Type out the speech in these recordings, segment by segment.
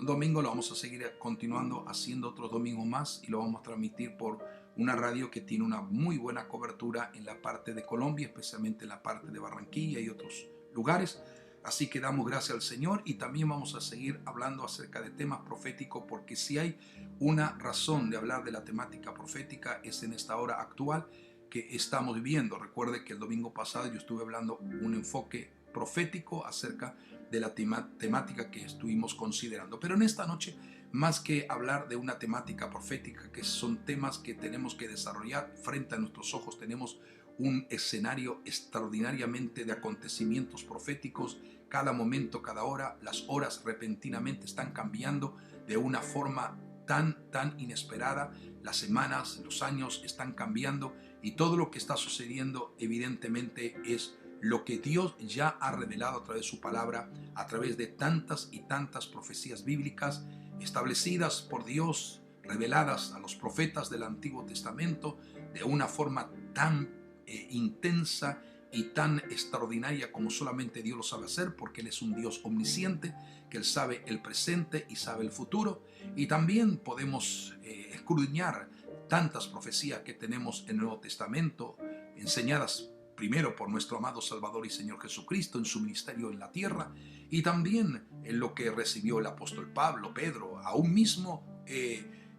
domingo lo vamos a seguir continuando haciendo otros domingos más y lo vamos a transmitir por una radio que tiene una muy buena cobertura en la parte de Colombia, especialmente en la parte de Barranquilla y otros lugares. Así que damos gracias al Señor y también vamos a seguir hablando acerca de temas proféticos, porque si hay una razón de hablar de la temática profética es en esta hora actual que estamos viviendo. Recuerde que el domingo pasado yo estuve hablando un enfoque profético acerca de la temática que estuvimos considerando. Pero en esta noche, más que hablar de una temática profética, que son temas que tenemos que desarrollar frente a nuestros ojos, tenemos un escenario extraordinariamente de acontecimientos proféticos. Cada momento, cada hora, las horas repentinamente están cambiando de una forma tan inesperada. Las semanas, los años están cambiando y todo lo que está sucediendo evidentemente es lo que Dios ya ha revelado a través de su palabra, a través de tantas y tantas profecías bíblicas establecidas por Dios, reveladas a los profetas del Antiguo Testamento de una forma tan intensa y tan extraordinaria como solamente Dios lo sabe hacer, porque Él es un Dios omnisciente, que Él sabe el presente y sabe el futuro. Y también podemos escudriñar tantas profecías que tenemos en el Nuevo Testamento, enseñadas primero por nuestro amado Salvador y Señor Jesucristo en su ministerio en la tierra, y también en lo que recibió el apóstol Pablo, Pedro, aún mismo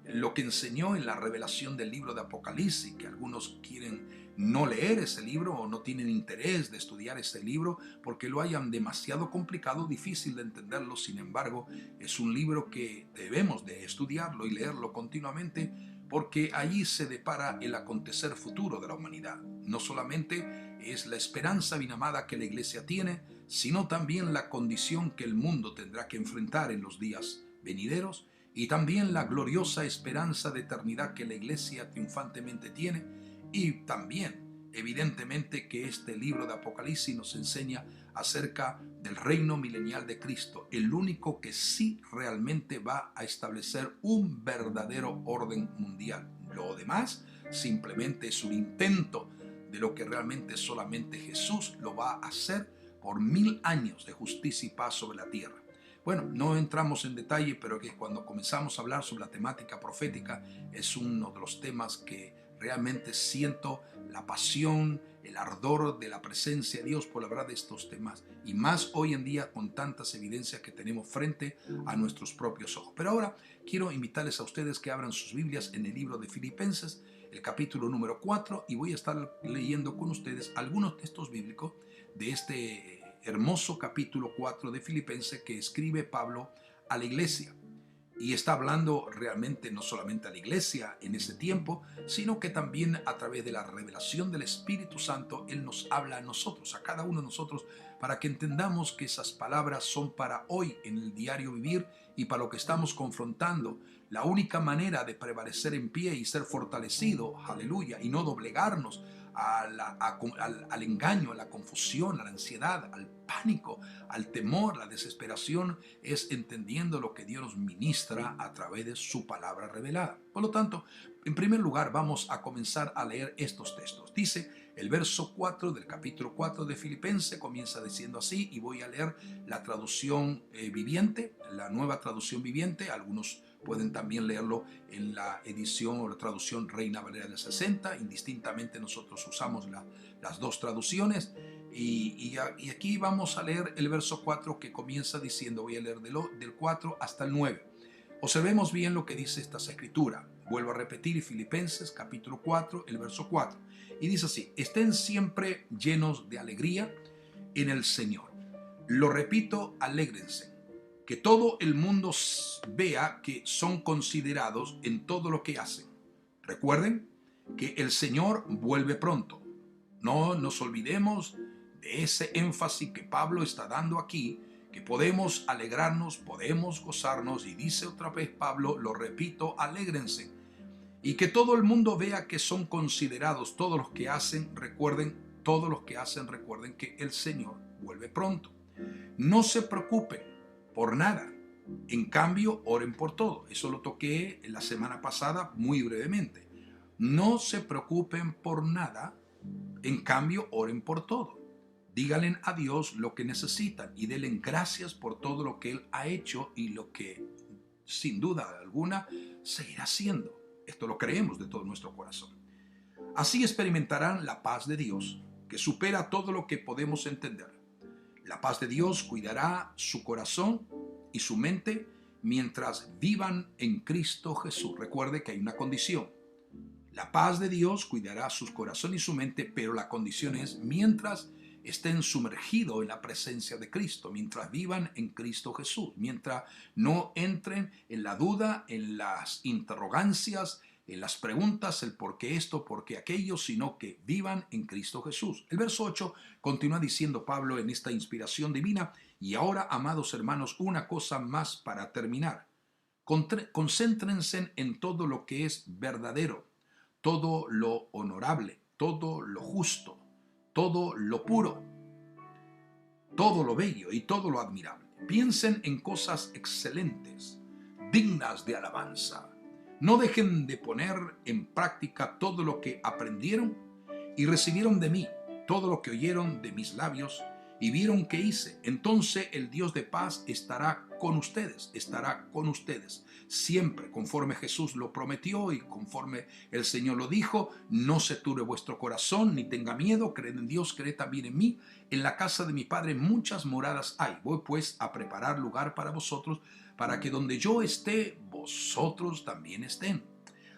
lo que enseñó en la revelación del libro de Apocalipsis, que algunos quieren no leer ese libro o no tienen interés de estudiar ese libro porque lo hayan demasiado complicado, difícil de entenderlo. Sin embargo, es un libro que debemos de estudiarlo y leerlo continuamente, porque allí se depara el acontecer futuro de la humanidad. No solamente es la esperanza bien amada que la iglesia tiene, sino también la condición que el mundo tendrá que enfrentar en los días venideros, y también la gloriosa esperanza de eternidad que la iglesia triunfantemente tiene. Y también, evidentemente, que este libro de Apocalipsis nos enseña acerca del reino milenial de Cristo, el único que sí realmente va a establecer un verdadero orden mundial. Lo demás simplemente es un intento de lo que realmente solamente Jesús lo va a hacer por 1000 años de justicia y paz sobre la tierra. Bueno, no entramos en detalle, pero que cuando comenzamos a hablar sobre la temática profética es uno de los temas que realmente siento la pasión, el ardor de la presencia de Dios por hablar de estos temas, y más hoy en día con tantas evidencias que tenemos frente a nuestros propios ojos. Pero ahora quiero invitarles a ustedes que abran sus Biblias en el libro de Filipenses, el capítulo número 4, y voy a estar leyendo con ustedes algunos textos bíblicos de este hermoso capítulo 4 de Filipenses que escribe Pablo a la iglesia. Y está hablando realmente no solamente a la iglesia en ese tiempo, sino que también a través de la revelación del Espíritu Santo, Él nos habla a nosotros, a cada uno de nosotros, para que entendamos que esas palabras son para hoy en el diario vivir y para lo que estamos confrontando. La única manera de prevalecer en pie y ser fortalecido, aleluya, y no doblegarnos al engaño, a la confusión, a la ansiedad, al pánico, al temor, a la desesperación, es entendiendo lo que Dios nos ministra a través de su palabra revelada. Por lo tanto, en primer lugar vamos a comenzar a leer estos textos. Dice el verso 4 del capítulo 4 de Filipenses, comienza diciendo así, y voy a leer la traducción viviente, la nueva traducción viviente. Algunos pueden también leerlo en la edición o la traducción Reina Valera del 60. Indistintamente nosotros usamos las dos traducciones. Y aquí vamos a leer el verso 4, que comienza diciendo, voy a leer del 4 hasta el 9. Observemos bien lo que dice esta escritura. Vuelvo a repetir, Filipenses capítulo 4, el verso 4. Y dice así: estén siempre llenos de alegría en el Señor. Lo repito, alégrense. Que todo el mundo vea que son considerados en todo lo que hacen. Recuerden que el Señor vuelve pronto. No nos olvidemos de ese énfasis que Pablo está dando aquí, que podemos alegrarnos, podemos gozarnos, y dice otra vez Pablo, lo repito, alégrense. Y que todo el mundo vea que son considerados todos los que hacen, recuerden, todos los que hacen, recuerden que el Señor vuelve pronto. No se preocupen por nada. En cambio, oren por todo. Eso lo toqué en la semana pasada muy brevemente. No se preocupen por nada. En cambio, oren por todo. Díganle a Dios lo que necesitan y denle gracias por todo lo que Él ha hecho y lo que sin duda alguna, seguirá siendo. Esto lo creemos de todo nuestro corazón. Así experimentarán la paz de Dios, que supera todo lo que podemos entender. La paz de Dios cuidará su corazón y su mente mientras vivan en Cristo Jesús. Recuerde que hay una condición. La paz de Dios cuidará su corazón y su mente, pero la condición es mientras estén sumergidos en la presencia de Cristo, mientras vivan en Cristo Jesús, mientras no entren en la duda, en las interrogancias, en las preguntas, el por qué esto, por qué aquello, sino que vivan en Cristo Jesús. El verso 8 continúa diciendo Pablo en esta inspiración divina: y ahora, amados hermanos, una cosa más para terminar. Concéntrense en todo lo que es verdadero, todo lo honorable, todo lo justo, todo lo puro, todo lo bello y todo lo admirable. Piensen en cosas excelentes, dignas de alabanza. No dejen de poner en práctica todo lo que aprendieron y recibieron de mí, todo lo que oyeron de mis labios y vieron que hice. Entonces el Dios de paz estará con ustedes, siempre, conforme Jesús lo prometió y conforme el Señor lo dijo. No se turbe vuestro corazón, ni tenga miedo, creed en Dios, creed también en mí. En la casa de mi Padre muchas moradas hay. Voy pues a preparar lugar para vosotros, para que donde yo esté, vosotros también estén.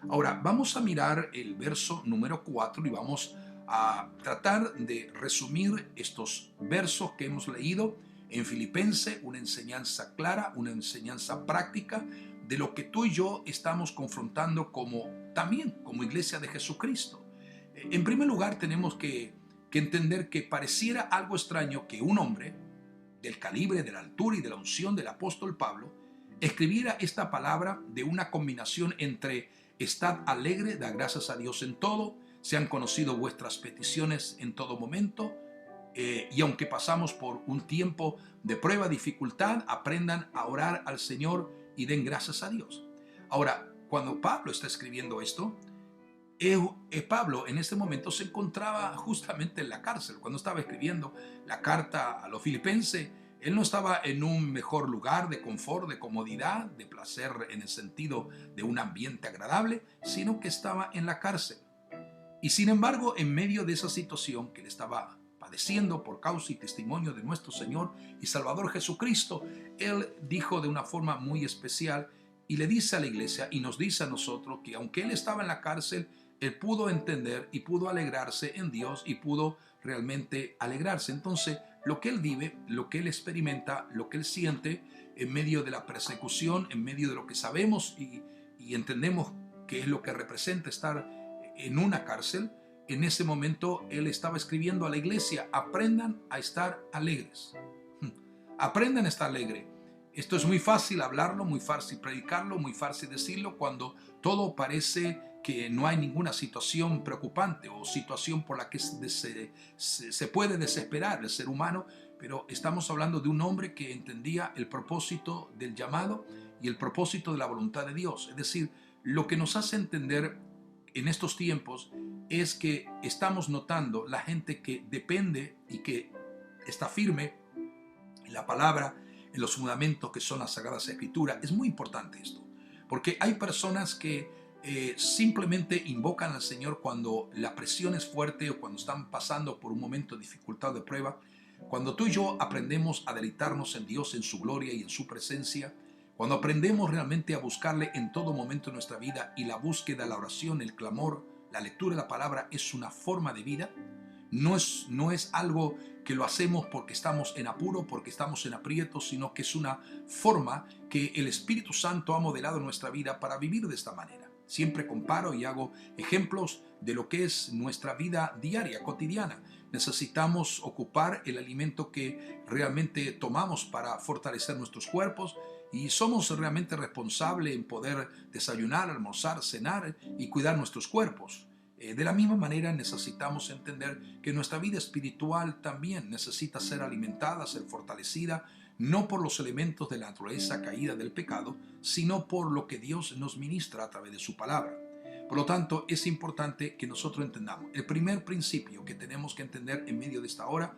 Ahora, vamos a mirar el verso número 4 y vamos a tratar de resumir estos versos que hemos leído en Filipenses, una enseñanza clara, una enseñanza práctica de lo que tú y yo estamos confrontando también como iglesia de Jesucristo. En primer lugar, tenemos que entender que pareciera algo extraño que un hombre del calibre, de la altura y de la unción del apóstol Pablo escribiera esta palabra de una combinación entre estad alegre, da gracias a Dios en todo, sean conocido vuestras peticiones en todo momento, y aunque pasamos por un tiempo de prueba, dificultad, aprendan a orar al Señor y den gracias a Dios. Ahora, cuando Pablo está escribiendo esto, Pablo en este momento se encontraba justamente en la cárcel. Cuando estaba escribiendo la carta a los filipenses, él no estaba en un mejor lugar de confort, de comodidad, de placer en el sentido de un ambiente agradable, sino que estaba en la cárcel. Y sin embargo, en medio de esa situación que él estaba padeciendo por causa y testimonio de nuestro Señor y Salvador Jesucristo, él dijo de una forma muy especial y le dice a la iglesia y nos dice a nosotros que aunque él estaba en la cárcel, él pudo entender y pudo alegrarse en Dios y pudo realmente alegrarse. Entonces, lo que él vive, lo que él experimenta, lo que él siente en medio de la persecución, en medio de lo que sabemos y entendemos que es lo que representa estar en una cárcel, en ese momento él estaba escribiendo a la iglesia: aprendan a estar alegres. Aprendan a estar alegres. Esto es muy fácil hablarlo, muy fácil predicarlo, muy fácil decirlo cuando todo parece que no hay ninguna situación preocupante o situación por la que se puede desesperar el ser humano, pero estamos hablando de un hombre que entendía el propósito del llamado y el propósito de la voluntad de Dios. Es decir, lo que nos hace entender en estos tiempos es que estamos notando la gente que depende y que está firme en la palabra, en los fundamentos que son las Sagradas Escrituras. Es muy importante esto, porque hay personas que simplemente invocan al Señor cuando la presión es fuerte o cuando están pasando por un momento de dificultad, de prueba. Cuando tú y yo aprendemos a deleitarnos en Dios, en su gloria y en su presencia, cuando aprendemos realmente a buscarle en todo momento de nuestra vida, y la búsqueda, la oración, el clamor, la lectura de la palabra es una forma de vida, no es algo que lo hacemos porque estamos en apuro, porque estamos en aprietos, sino que es una forma que el Espíritu Santo ha modelado en nuestra vida para vivir de esta manera. Siempre comparo y hago ejemplos de lo que es nuestra vida diaria, cotidiana. Necesitamos ocupar el alimento que realmente tomamos para fortalecer nuestros cuerpos, y somos realmente responsables en poder desayunar, almorzar, cenar y cuidar nuestros cuerpos. De la misma manera necesitamos entender que nuestra vida espiritual también necesita ser alimentada, ser fortalecida, no por los elementos de la naturaleza caída del pecado, sino por lo que Dios nos ministra a través de su palabra. Por lo tanto, es importante que nosotros entendamos el primer principio que tenemos que entender en medio de esta hora: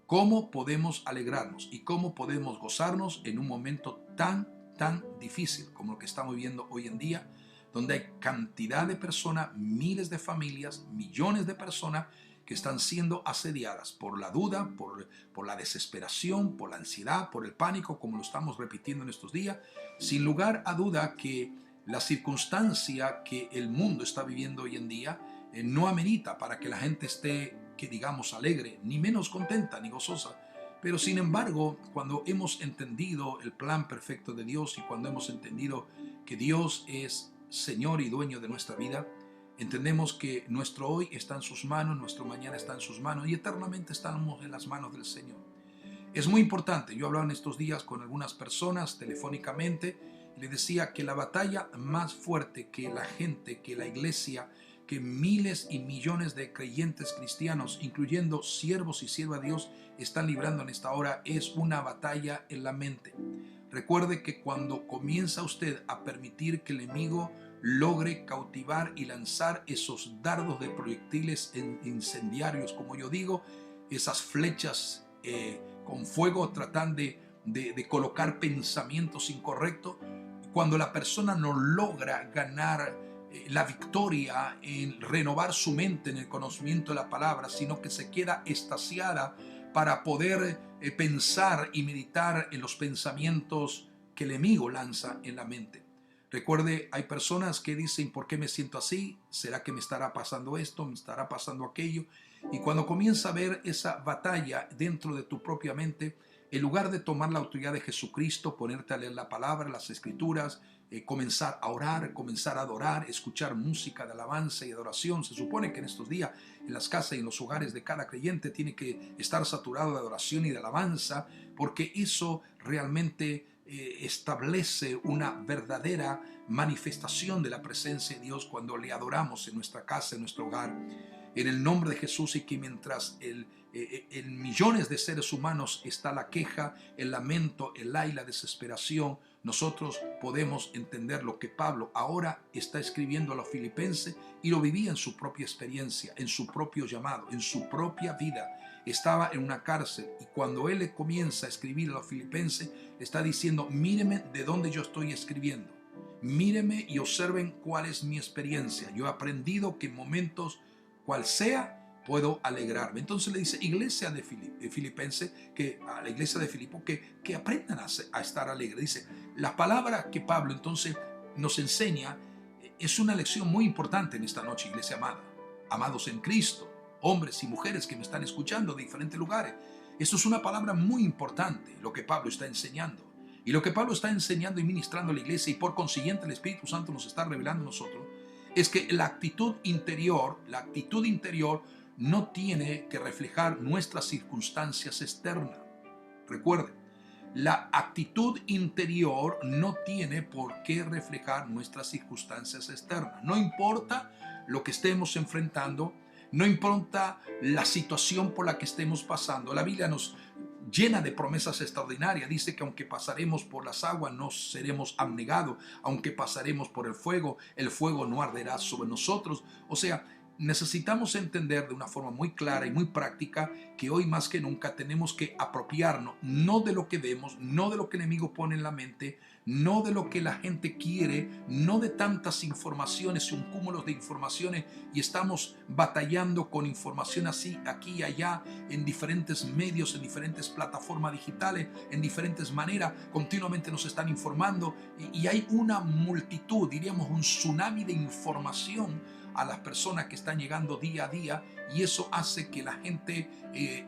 cómo podemos alegrarnos y cómo podemos gozarnos en un momento tan tan difícil como lo que estamos viviendo hoy en día, donde hay cantidad de personas, miles de familias, millones de personas que están siendo asediadas por la duda, por la desesperación, por la ansiedad, por el pánico, como lo estamos repitiendo en estos días. Sin lugar a duda que la circunstancia que el mundo está viviendo hoy en día no amerita para que la gente esté, que digamos, alegre, ni menos contenta, ni gozosa. Pero sin embargo, cuando hemos entendido el plan perfecto de Dios y cuando hemos entendido que Dios es Señor y dueño de nuestra vida, entendemos que nuestro hoy está en sus manos, nuestro mañana está en sus manos y eternamente estamos en las manos del Señor. Es muy importante. Yo hablaba en estos días con algunas personas telefónicamente y les decía que la batalla más fuerte que la gente, que la iglesia, que miles y millones de creyentes cristianos, incluyendo siervos y siervas de Dios, están librando en esta hora es una batalla en la mente. Recuerde que cuando comienza usted a permitir que el enemigo logre cautivar y lanzar esos dardos de proyectiles incendiarios, como yo digo, esas flechas con fuego tratan de colocar pensamientos incorrectos, cuando la persona no logra ganar la victoria en renovar su mente en el conocimiento de la palabra, sino que se queda extasiada para poder pensar y meditar en los pensamientos que el enemigo lanza en la mente. Recuerde, hay personas que dicen, ¿por qué me siento así? ¿Será que me estará pasando esto? ¿Me estará pasando aquello? Y cuando comienza a ver esa batalla dentro de tu propia mente, en lugar de tomar la autoridad de Jesucristo, ponerte a leer la palabra, las escrituras, comenzar a orar, comenzar a adorar, escuchar música de alabanza y adoración. Se supone que en estos días en las casas y en los hogares de cada creyente tiene que estar saturado de adoración y de alabanza, porque eso realmente establece una verdadera manifestación de la presencia de Dios cuando le adoramos en nuestra casa, en nuestro hogar, en el nombre de Jesús. Y que mientras en millones de seres humanos está la queja, el lamento, el ay, la desesperación, nosotros podemos entender lo que Pablo ahora está escribiendo a los filipenses y lo vivía en su propia experiencia, en su propio llamado, en su propia vida. Estaba en una cárcel y cuando él le comienza a escribir a los filipenses, está diciendo, míreme de dónde yo estoy escribiendo. Míreme y observen cuál es mi experiencia. Yo he aprendido que en momentos cual sea, puedo alegrarme. Entonces le dice, iglesia de Filipenses, que a la iglesia de Filipo, que aprendan a estar alegres. Dice, la palabra que Pablo entonces nos enseña es una lección muy importante en esta noche, iglesia amada. Amados en Cristo, hombres y mujeres que me están escuchando de diferentes lugares. Esto es una palabra muy importante, lo que Pablo está enseñando. Y lo que Pablo está enseñando y ministrando a la iglesia, y por consiguiente el Espíritu Santo nos está revelando a nosotros, es que la actitud interior no tiene que reflejar nuestras circunstancias externas. Recuerden, la actitud interior no tiene por qué reflejar nuestras circunstancias externas. No importa lo que estemos enfrentando, no importa la situación por la que estemos pasando. La Biblia nos llena de promesas extraordinarias. Dice que aunque pasaremos por las aguas no seremos abnegados, aunque pasaremos por el fuego no arderá sobre nosotros. O sea, necesitamos entender de una forma muy clara y muy práctica que hoy más que nunca tenemos que apropiarnos, no de lo que vemos, no de lo que el enemigo pone en la mente, no de lo que la gente quiere, no de tantas informaciones y un cúmulo de informaciones, y estamos batallando con información así, aquí y allá, en diferentes medios, en diferentes plataformas digitales, en diferentes maneras, continuamente nos están informando y hay una multitud, diríamos un tsunami de información a las personas que están llegando día a día, y eso hace que la gente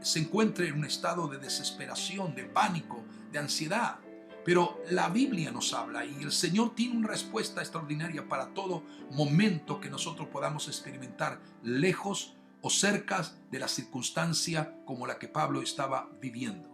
se encuentre en un estado de desesperación, de pánico, de ansiedad. Pero la Biblia nos habla y el Señor tiene una respuesta extraordinaria para todo momento que nosotros podamos experimentar lejos o cerca de la circunstancia como la que Pablo estaba viviendo.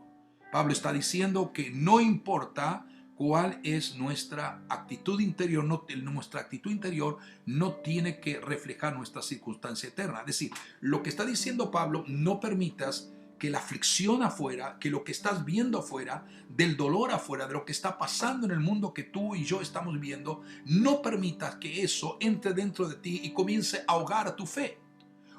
Pablo está diciendo que no importa cuál es nuestra actitud interior, nuestra actitud interior no tiene que reflejar nuestra circunstancia eterna. Es decir, lo que está diciendo Pablo, no permitas que la aflicción afuera, que lo que estás viendo afuera, del dolor afuera, de lo que está pasando en el mundo que tú y yo estamos viendo, no permitas que eso entre dentro de ti y comience a ahogar tu fe,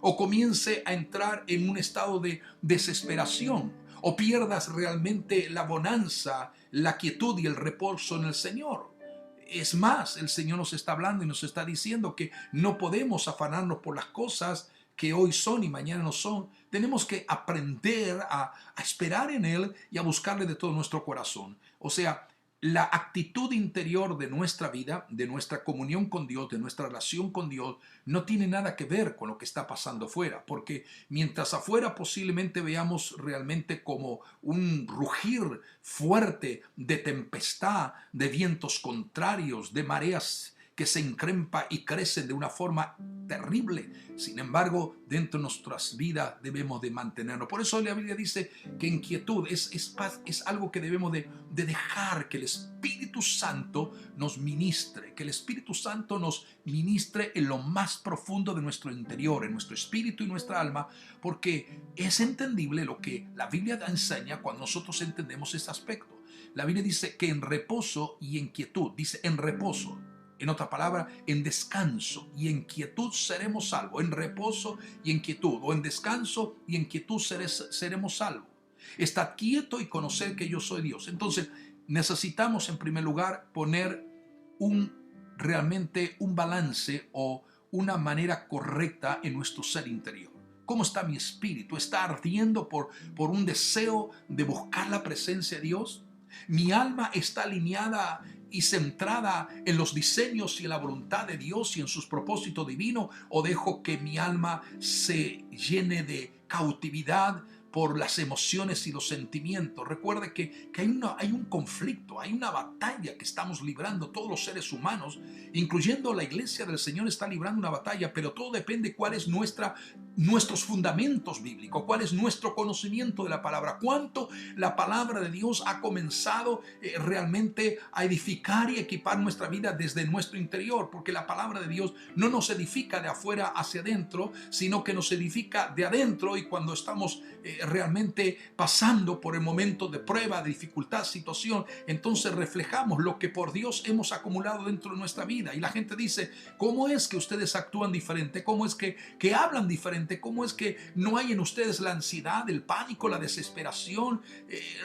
o comience a entrar en un estado de desesperación, o pierdas realmente la bonanza, la quietud y el reposo en el Señor. Es más, el Señor nos está hablando y nos está diciendo que no podemos afanarnos por las cosas que hoy son y mañana no son. Tenemos que aprender a esperar en Él y a buscarle de todo nuestro corazón. O sea, la actitud interior de nuestra vida, de nuestra comunión con Dios, de nuestra relación con Dios, no tiene nada que ver con lo que está pasando afuera, porque mientras afuera posiblemente veamos realmente como un rugir fuerte de tempestad, de vientos contrarios, de mareas que se encrempa y crecen de una forma terrible. Sin embargo, dentro de nuestras vidas debemos de mantenernos. Por eso la Biblia dice que inquietud es algo que debemos de dejar que el Espíritu Santo nos ministre, que el Espíritu Santo nos ministre en lo más profundo de nuestro interior, en nuestro espíritu y nuestra alma, porque es entendible lo que la Biblia enseña cuando nosotros entendemos este aspecto. La Biblia dice que en reposo y en quietud, dice en reposo. En otra palabra, en descanso y en quietud seremos salvos. En reposo y en quietud, o en descanso y en quietud seremos salvos. Estad quieto y conocer que yo soy Dios. Entonces, necesitamos en primer lugar poner realmente un balance o una manera correcta en nuestro ser interior. ¿Cómo está mi espíritu? ¿Está ardiendo por un deseo de buscar la presencia de Dios? ¿Mi alma está alineada y centrada en los diseños y en la voluntad de Dios y en sus propósitos divinos? ¿O dejo que mi alma se llene de cautividad por las emociones y los sentimientos? Recuerde que hay un conflicto, hay una batalla que estamos librando todos los seres humanos, incluyendo la iglesia del Señor está librando una batalla, pero todo depende cuál es nuestros fundamentos bíblicos, cuál es nuestro conocimiento de la palabra, cuánto la palabra de Dios ha comenzado realmente a edificar y equipar nuestra vida desde nuestro interior, porque la palabra de Dios no nos edifica de afuera hacia adentro, sino que nos edifica de adentro, y cuando estamos realmente pasando por el momento de prueba, de dificultad, situación, entonces reflejamos lo que por Dios hemos acumulado dentro de nuestra vida. Y la gente dice, ¿cómo es que ustedes actúan diferente? ¿Cómo es que hablan diferente? ¿Cómo es que no hay en ustedes la ansiedad, el pánico, la desesperación?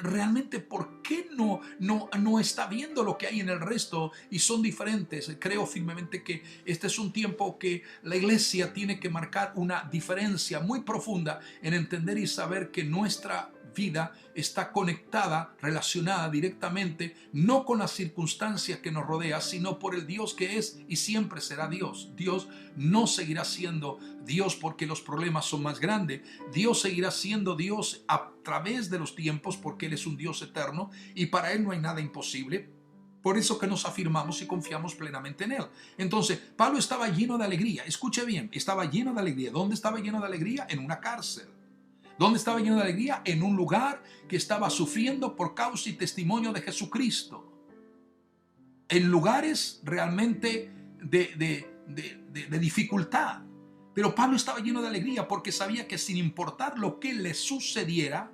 Realmente, ¿por qué no está viendo lo que hay en el resto y son diferentes? Creo firmemente que este es un tiempo que la iglesia tiene que marcar una diferencia muy profunda en entender y saber que nuestra vida está conectada, relacionada directamente, no con las circunstancias que nos rodean, sino por el Dios que es y siempre será Dios. Dios no seguirá siendo Dios porque los problemas son más grandes. Dios seguirá siendo Dios a través de los tiempos porque Él es un Dios eterno y para Él no hay nada imposible. Por eso que nos afirmamos y confiamos plenamente en Él. Entonces, Pablo estaba lleno de alegría. Escuche bien, estaba lleno de alegría. ¿Dónde estaba lleno de alegría? En una cárcel. ¿Dónde estaba lleno de alegría? En un lugar que estaba sufriendo por causa y testimonio de Jesucristo. En lugares realmente de dificultad. Pero Pablo estaba lleno de alegría porque sabía que sin importar lo que le sucediera,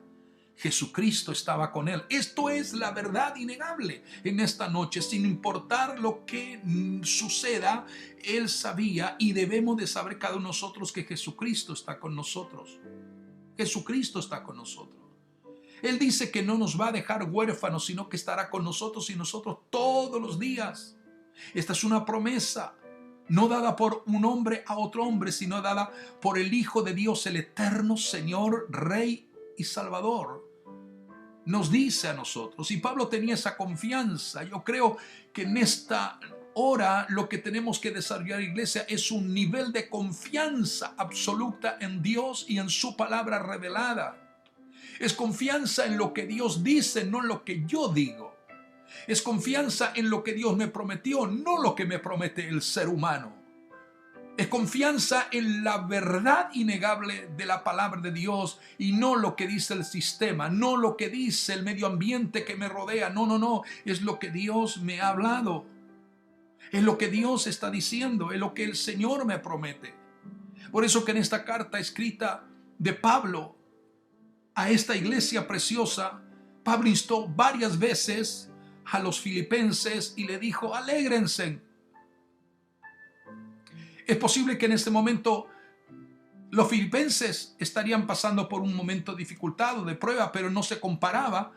Jesucristo estaba con él. Esto es la verdad innegable en esta noche. Sin importar lo que suceda, él sabía, y debemos de saber cada uno de nosotros, que Jesucristo está con nosotros. Jesucristo está con nosotros. Él dice que no nos va a dejar huérfanos, sino que estará con nosotros y nosotros todos los días. Esta es una promesa no dada por un hombre a otro hombre, sino dada por el Hijo de Dios, el eterno Señor, Rey y Salvador. Nos dice a nosotros, y Pablo tenía esa confianza. Yo creo que en esta hora lo que tenemos que desarrollar, iglesia, es un nivel de confianza absoluta en Dios y en su palabra revelada. Es confianza en lo que Dios dice, no en lo que yo digo. Es confianza en lo que Dios me prometió, no lo que me promete el ser humano. Es confianza en la verdad innegable de la palabra de Dios y no lo que dice el sistema, no lo que dice el medio ambiente que me rodea. No. Es lo que Dios me ha hablado. Es lo que Dios está diciendo, es lo que el Señor me promete. Por eso que en esta carta escrita de Pablo a esta iglesia preciosa, Pablo instó varias veces a los filipenses y le dijo, alégrense. Es posible que en este momento Los filipenses estarían pasando por un momento de dificultad o de prueba, pero no se comparaba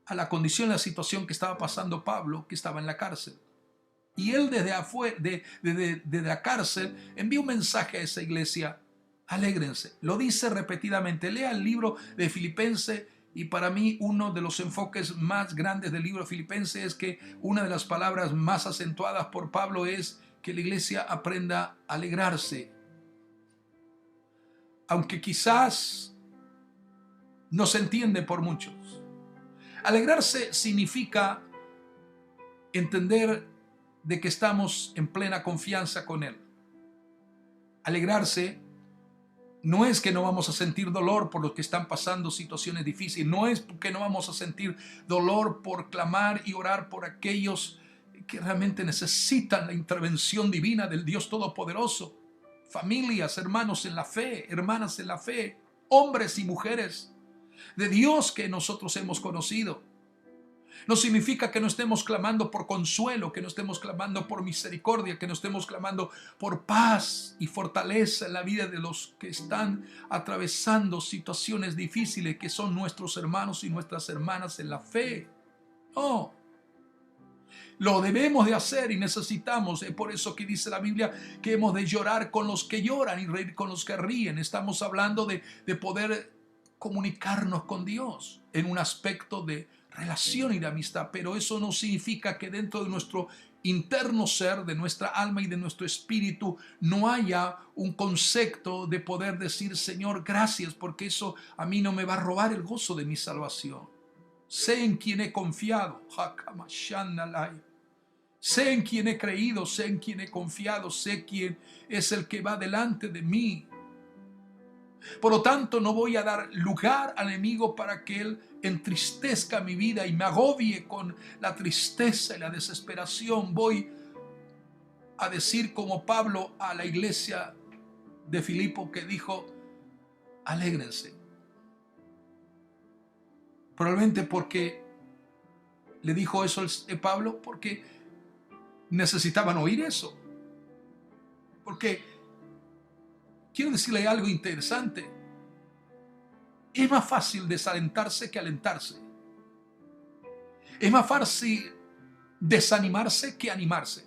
a la condición, la situación que estaba pasando Pablo, que estaba en la cárcel. Y él desde afuera, desde la cárcel, envía un mensaje a esa iglesia: alégrense. Lo dice repetidamente. Lea el libro de Filipenses, y para mí uno de los enfoques más grandes del libro de Filipenses es que una de las palabras más acentuadas por Pablo es que la iglesia aprenda a alegrarse. Aunque quizás no se entiende por muchos. Alegrarse significa entender de que estamos en plena confianza con Él. Alegrarse no es que no vamos a sentir dolor por los que están pasando situaciones difíciles, no es que no vamos a sentir dolor por clamar y orar por aquellos que realmente necesitan la intervención divina del Dios Todopoderoso. Familias, hermanos en la fe, hermanas en la fe, hombres y mujeres de Dios que nosotros hemos conocido. No significa que no estemos clamando por consuelo, que no estemos clamando por misericordia, que no estemos clamando por paz y fortaleza en la vida de los que están atravesando situaciones difíciles, que son nuestros hermanos y nuestras hermanas en la fe. No, lo debemos de hacer y necesitamos. Es por eso que dice la Biblia que hemos de llorar con los que lloran y reír con los que ríen. Estamos hablando de poder comunicarnos con Dios en un aspecto de relación y de amistad, pero eso no significa que dentro de nuestro interno ser, de nuestra alma y de nuestro espíritu, no haya un concepto de poder decir: Señor, gracias, porque eso a mí no me va a robar el gozo de mi salvación. Sé en quien he confiado, sé en quien he creído, sé en quien he confiado, sé quién es el que va delante de mí. Por lo tanto, no voy a dar lugar al enemigo para que él entristezca mi vida y me agobie con la tristeza y la desesperación. Voy a decir como Pablo a la iglesia de Filipo, que dijo: alégrense. Probablemente porque le dijo eso Pablo, porque necesitaban oír eso. Porque quiero decirle algo interesante. Es más fácil desalentarse que alentarse. Es más fácil desanimarse que animarse.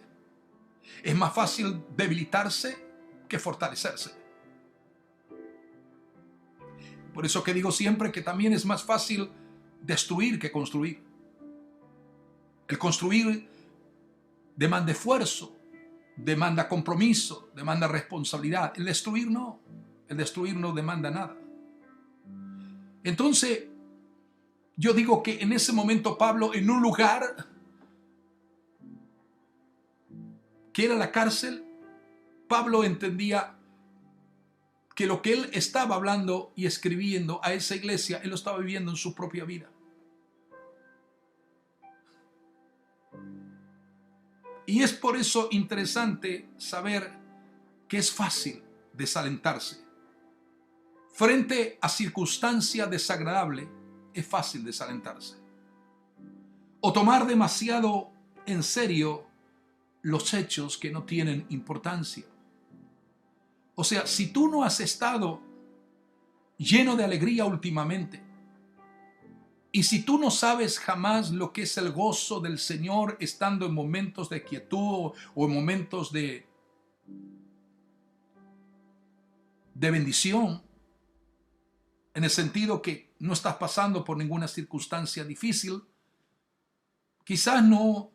Es más fácil debilitarse que fortalecerse. Por eso que digo siempre que también es más fácil destruir que construir. El construir demanda esfuerzo, demanda compromiso, demanda responsabilidad. El destruir no. El destruir no demanda nada. Entonces, yo digo que en ese momento Pablo, en un lugar que era la cárcel, Pablo entendía que lo que él estaba hablando y escribiendo a esa iglesia, él lo estaba viviendo en su propia vida. Y es por eso interesante saber que es fácil desalentarse. Frente a circunstancias desagradables, es fácil desalentarse. O tomar demasiado en serio los hechos que no tienen importancia. O sea, si tú no has estado lleno de alegría últimamente, y si tú no sabes jamás lo que es el gozo del Señor estando en momentos de quietud o en momentos de bendición, en el sentido que no estás pasando por ninguna circunstancia difícil, quizás no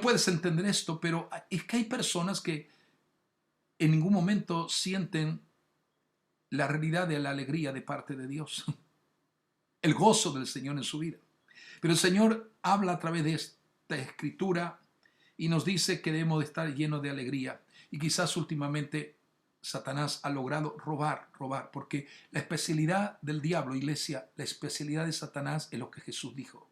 puedes entender esto, pero es que hay personas que en ningún momento sienten la realidad de la alegría de parte de Dios, el gozo del Señor en su vida. Pero el Señor habla a través de esta escritura y nos dice que debemos de estar llenos de alegría. Y quizás últimamente Satanás ha logrado robar, porque la especialidad del diablo, iglesia, la especialidad de Satanás es lo que Jesús dijo.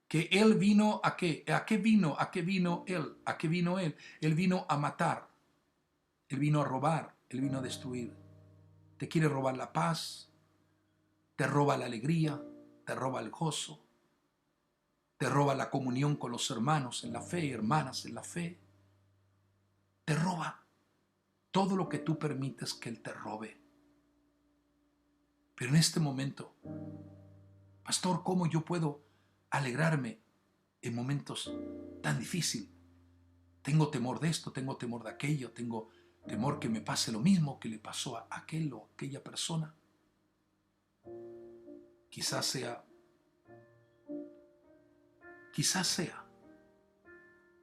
Que él vino ¿a qué? ¿A qué vino? ¿A qué vino él? ¿A qué vino él? Él vino a matar, él vino a robar, él vino a destruir. Te quiere robar la paz, te roba la alegría, te roba el gozo, te roba la comunión con los hermanos en la fe, hermanas en la fe, te roba. todo lo que tú permites que Él te robe. Pero en este momento, pastor, ¿cómo yo puedo alegrarme en momentos tan difíciles? Tengo temor de esto, tengo temor de aquello, tengo temor que me pase lo mismo que le pasó a aquel o aquella persona. Quizás sea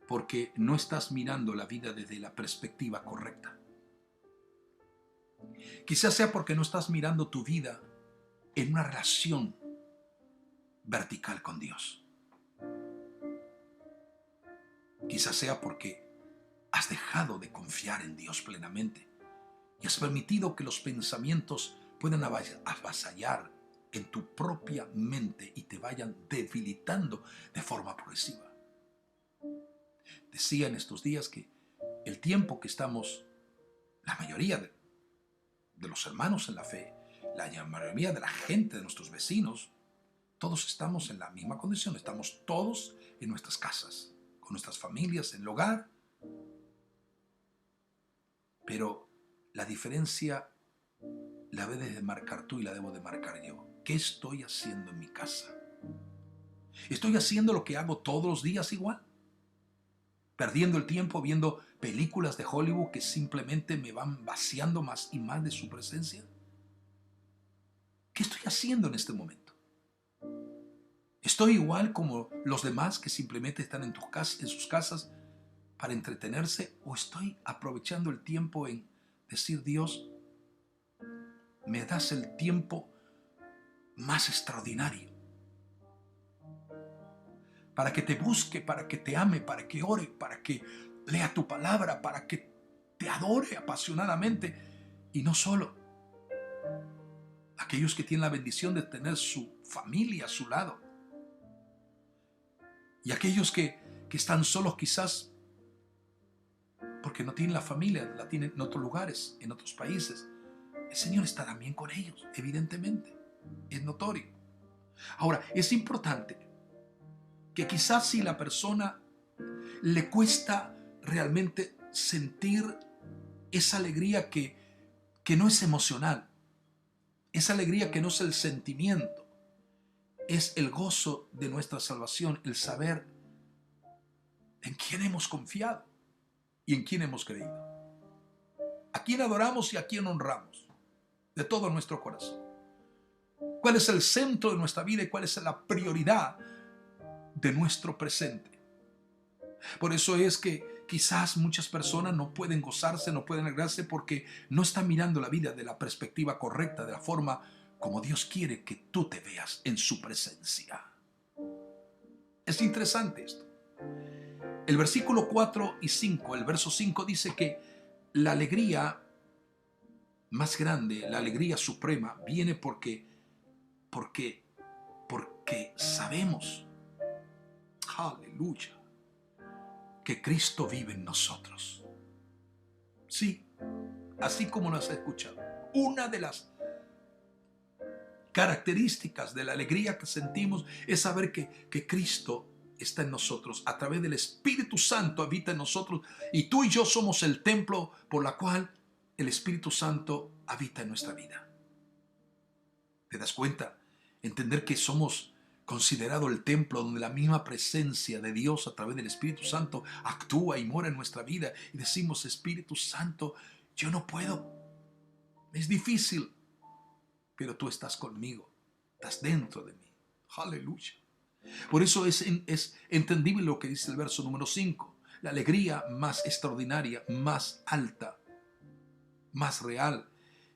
porque no estás mirando la vida desde la perspectiva correcta. Quizás sea porque no estás mirando tu vida en una relación vertical con Dios. Quizás sea porque has dejado de confiar en Dios plenamente y has permitido que los pensamientos puedan avasallar en tu propia mente y te vayan debilitando de forma progresiva. Decía en estos días que el tiempo que estamos, la mayoría de los hermanos en la fe, la mayoría de la gente, de nuestros vecinos, todos estamos en la misma condición, estamos todos en nuestras casas, con nuestras familias, en el hogar. Pero la diferencia la debes de marcar tú y la debo de marcar yo. ¿Qué estoy haciendo en mi casa? ¿Estoy haciendo lo que hago todos los días igual? ¿Perdiendo el tiempo viendo películas de Hollywood que simplemente me van vaciando más y más de su presencia? ¿Qué estoy haciendo en este momento? ¿Estoy igual como los demás que simplemente están en sus casas para entretenerse? ¿O estoy aprovechando el tiempo en decir, Dios, me das el tiempo más extraordinario para que te busque, para que te ame, para que ore, para que lea tu palabra, para que te adore apasionadamente? Y no solo aquellos que tienen la bendición de tener su familia a su lado, y aquellos que están solos quizás porque no tienen la familia, la tienen en otros lugares, en otros países. El Señor está también con ellos, evidentemente, es notorio. Ahora, es importante que quizás si la persona le cuesta realmente sentir esa alegría que no es emocional, esa alegría que no es el sentimiento, es el gozo de nuestra salvación, el saber en quién hemos confiado y en quién hemos creído, a quién adoramos y a quién honramos de todo nuestro corazón. ¿Cuál es el centro de nuestra vida y cuál es la prioridad de nuestro presente? Por eso es que quizás muchas personas no pueden gozarse, no pueden alegrarse porque no están mirando la vida de la perspectiva correcta, de la forma como Dios quiere que tú te veas en su presencia. Es interesante esto. El versículo 4 y 5, el verso 5 dice que la alegría más grande, la alegría suprema, viene porque sabemos, aleluya, que Cristo vive en nosotros. Sí, así como lo has escuchado. Una de las características de la alegría que sentimos es saber que Cristo está en nosotros. A través del Espíritu Santo habita en nosotros y tú y yo somos el templo por la cual el Espíritu Santo habita en nuestra vida. ¿Te das cuenta? Entender que somos considerado el templo donde la misma presencia de Dios a través del Espíritu Santo actúa y mora en nuestra vida, y decimos, Espíritu Santo, yo no puedo, es difícil, pero tú estás conmigo, estás dentro de mí. Aleluya. Por eso es entendible lo que dice el verso número 5. La alegría más extraordinaria, más alta, más real,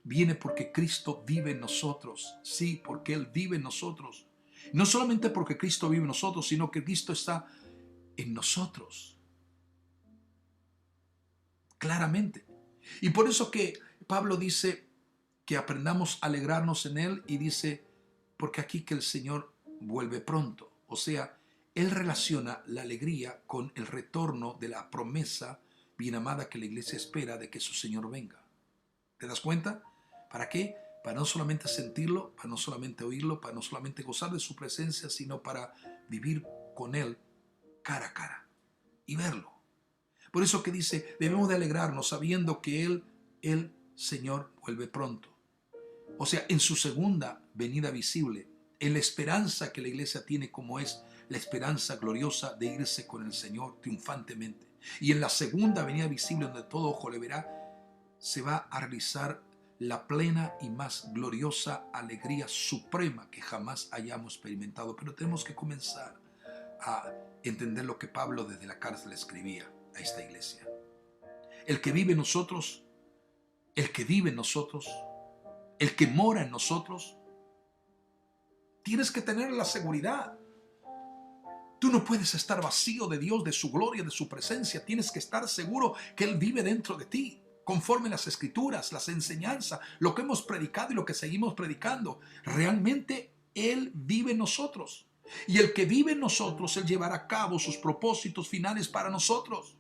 viene porque Cristo vive en nosotros. Sí, porque Él vive en nosotros. No solamente porque Cristo vive en nosotros, sino que Cristo está en nosotros. Claramente. Y por eso que Pablo dice que aprendamos a alegrarnos en Él, y dice, porque aquí que el Señor vuelve pronto. O sea, Él relaciona la alegría con el retorno de la promesa bien amada que la iglesia espera de que su Señor venga. ¿Te das cuenta? ¿Para qué? Para no solamente sentirlo, para no solamente oírlo, para no solamente gozar de su presencia, sino para vivir con Él cara a cara y verlo. Por eso que dice, debemos de alegrarnos sabiendo que Él el Señor vuelve pronto. O sea, en su segunda venida visible, en la esperanza que la iglesia tiene, como es la esperanza gloriosa de irse con el Señor triunfantemente. Y en la segunda venida visible, donde todo ojo le verá, se va a realizar la plena y más gloriosa alegría suprema que jamás hayamos experimentado. Pero tenemos que comenzar a entender lo que Pablo desde la cárcel escribía a esta iglesia. El que vive en nosotros, el que vive en nosotros, el que mora en nosotros, tienes que tener la seguridad. Tú no puedes estar vacío de Dios, de su gloria, de su presencia. Tienes que estar seguro que Él vive dentro de ti, conforme las escrituras, las enseñanzas, lo que hemos predicado y lo que seguimos predicando. Realmente Él vive en nosotros. Y el que vive en nosotros, Él llevará a cabo sus propósitos finales para nosotros.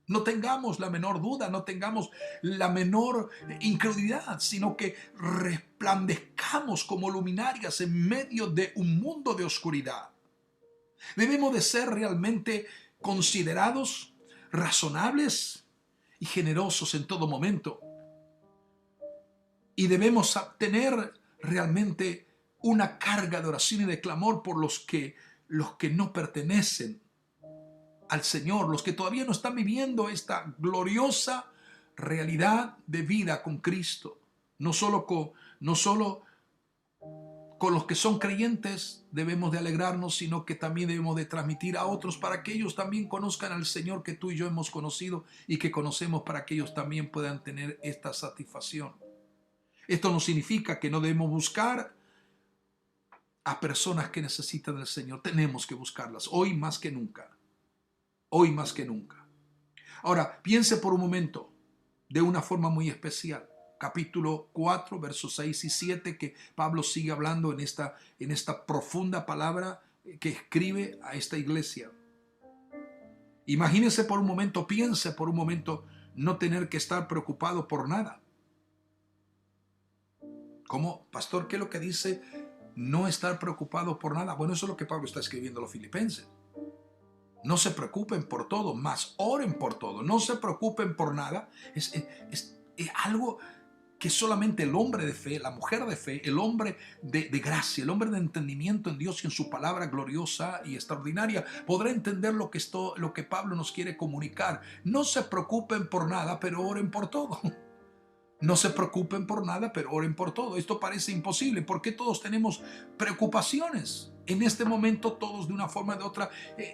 No tengamos la menor duda, no tengamos la menor incredulidad, sino que resplandezcamos como luminarias en medio de un mundo de oscuridad. Debemos de ser realmente considerados, razonables y generosos en todo momento. Y debemos tener realmente una carga de oración y de clamor por los que no pertenecen al Señor, los que todavía no están viviendo esta gloriosa realidad de vida con Cristo. No solo con los que son creyentes debemos de alegrarnos, sino que también debemos de transmitir a otros para que ellos también conozcan al Señor que tú y yo hemos conocido y que conocemos, para que ellos también puedan tener esta satisfacción. Esto no significa que no debemos buscar a personas que necesitan del Señor. Tenemos que buscarlas hoy más que nunca. Hoy más que nunca. Ahora, piense por un momento de una forma muy especial. Capítulo 4, versos 6 y 7, que Pablo sigue hablando en esta profunda palabra que escribe a esta iglesia. Imagínese por un momento, piense por un momento, no tener que estar preocupado por nada. ¿Cómo, pastor? ¿Qué es lo que dice no estar preocupado por nada? Bueno, eso es lo que Pablo está escribiendo a los filipenses. No se preocupen por todo, más oren por todo. No se preocupen por nada. Es algo que solamente el hombre de fe, la mujer de fe, el hombre de gracia, el hombre de entendimiento en Dios y en su palabra gloriosa y extraordinaria podrá entender lo que Pablo nos quiere comunicar. No se preocupen por nada, pero oren por todo. No se preocupen por nada, pero oren por todo. Esto parece imposible porque todos tenemos preocupaciones. En este momento todos, de una forma o de otra,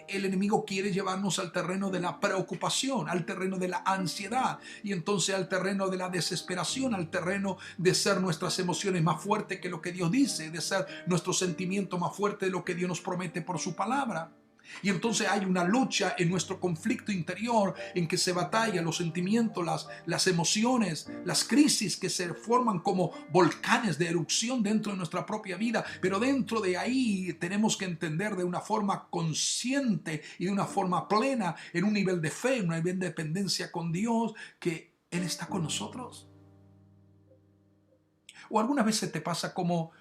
el enemigo quiere llevarnos al terreno de la preocupación, al terreno de la ansiedad y entonces al terreno de la desesperación, al terreno de ser nuestras emociones más fuertes que lo que Dios dice, de ser nuestro sentimiento más fuerte de lo que Dios nos promete por su palabra. Y entonces hay una lucha en nuestro conflicto interior en que se batalla los sentimientos, las emociones, las crisis que se forman como volcanes de erupción dentro de nuestra propia vida. Pero dentro de ahí tenemos que entender de una forma consciente y de una forma plena, en un nivel de fe, en un nivel de dependencia con Dios, que Él está con nosotros. O algunas veces te pasa como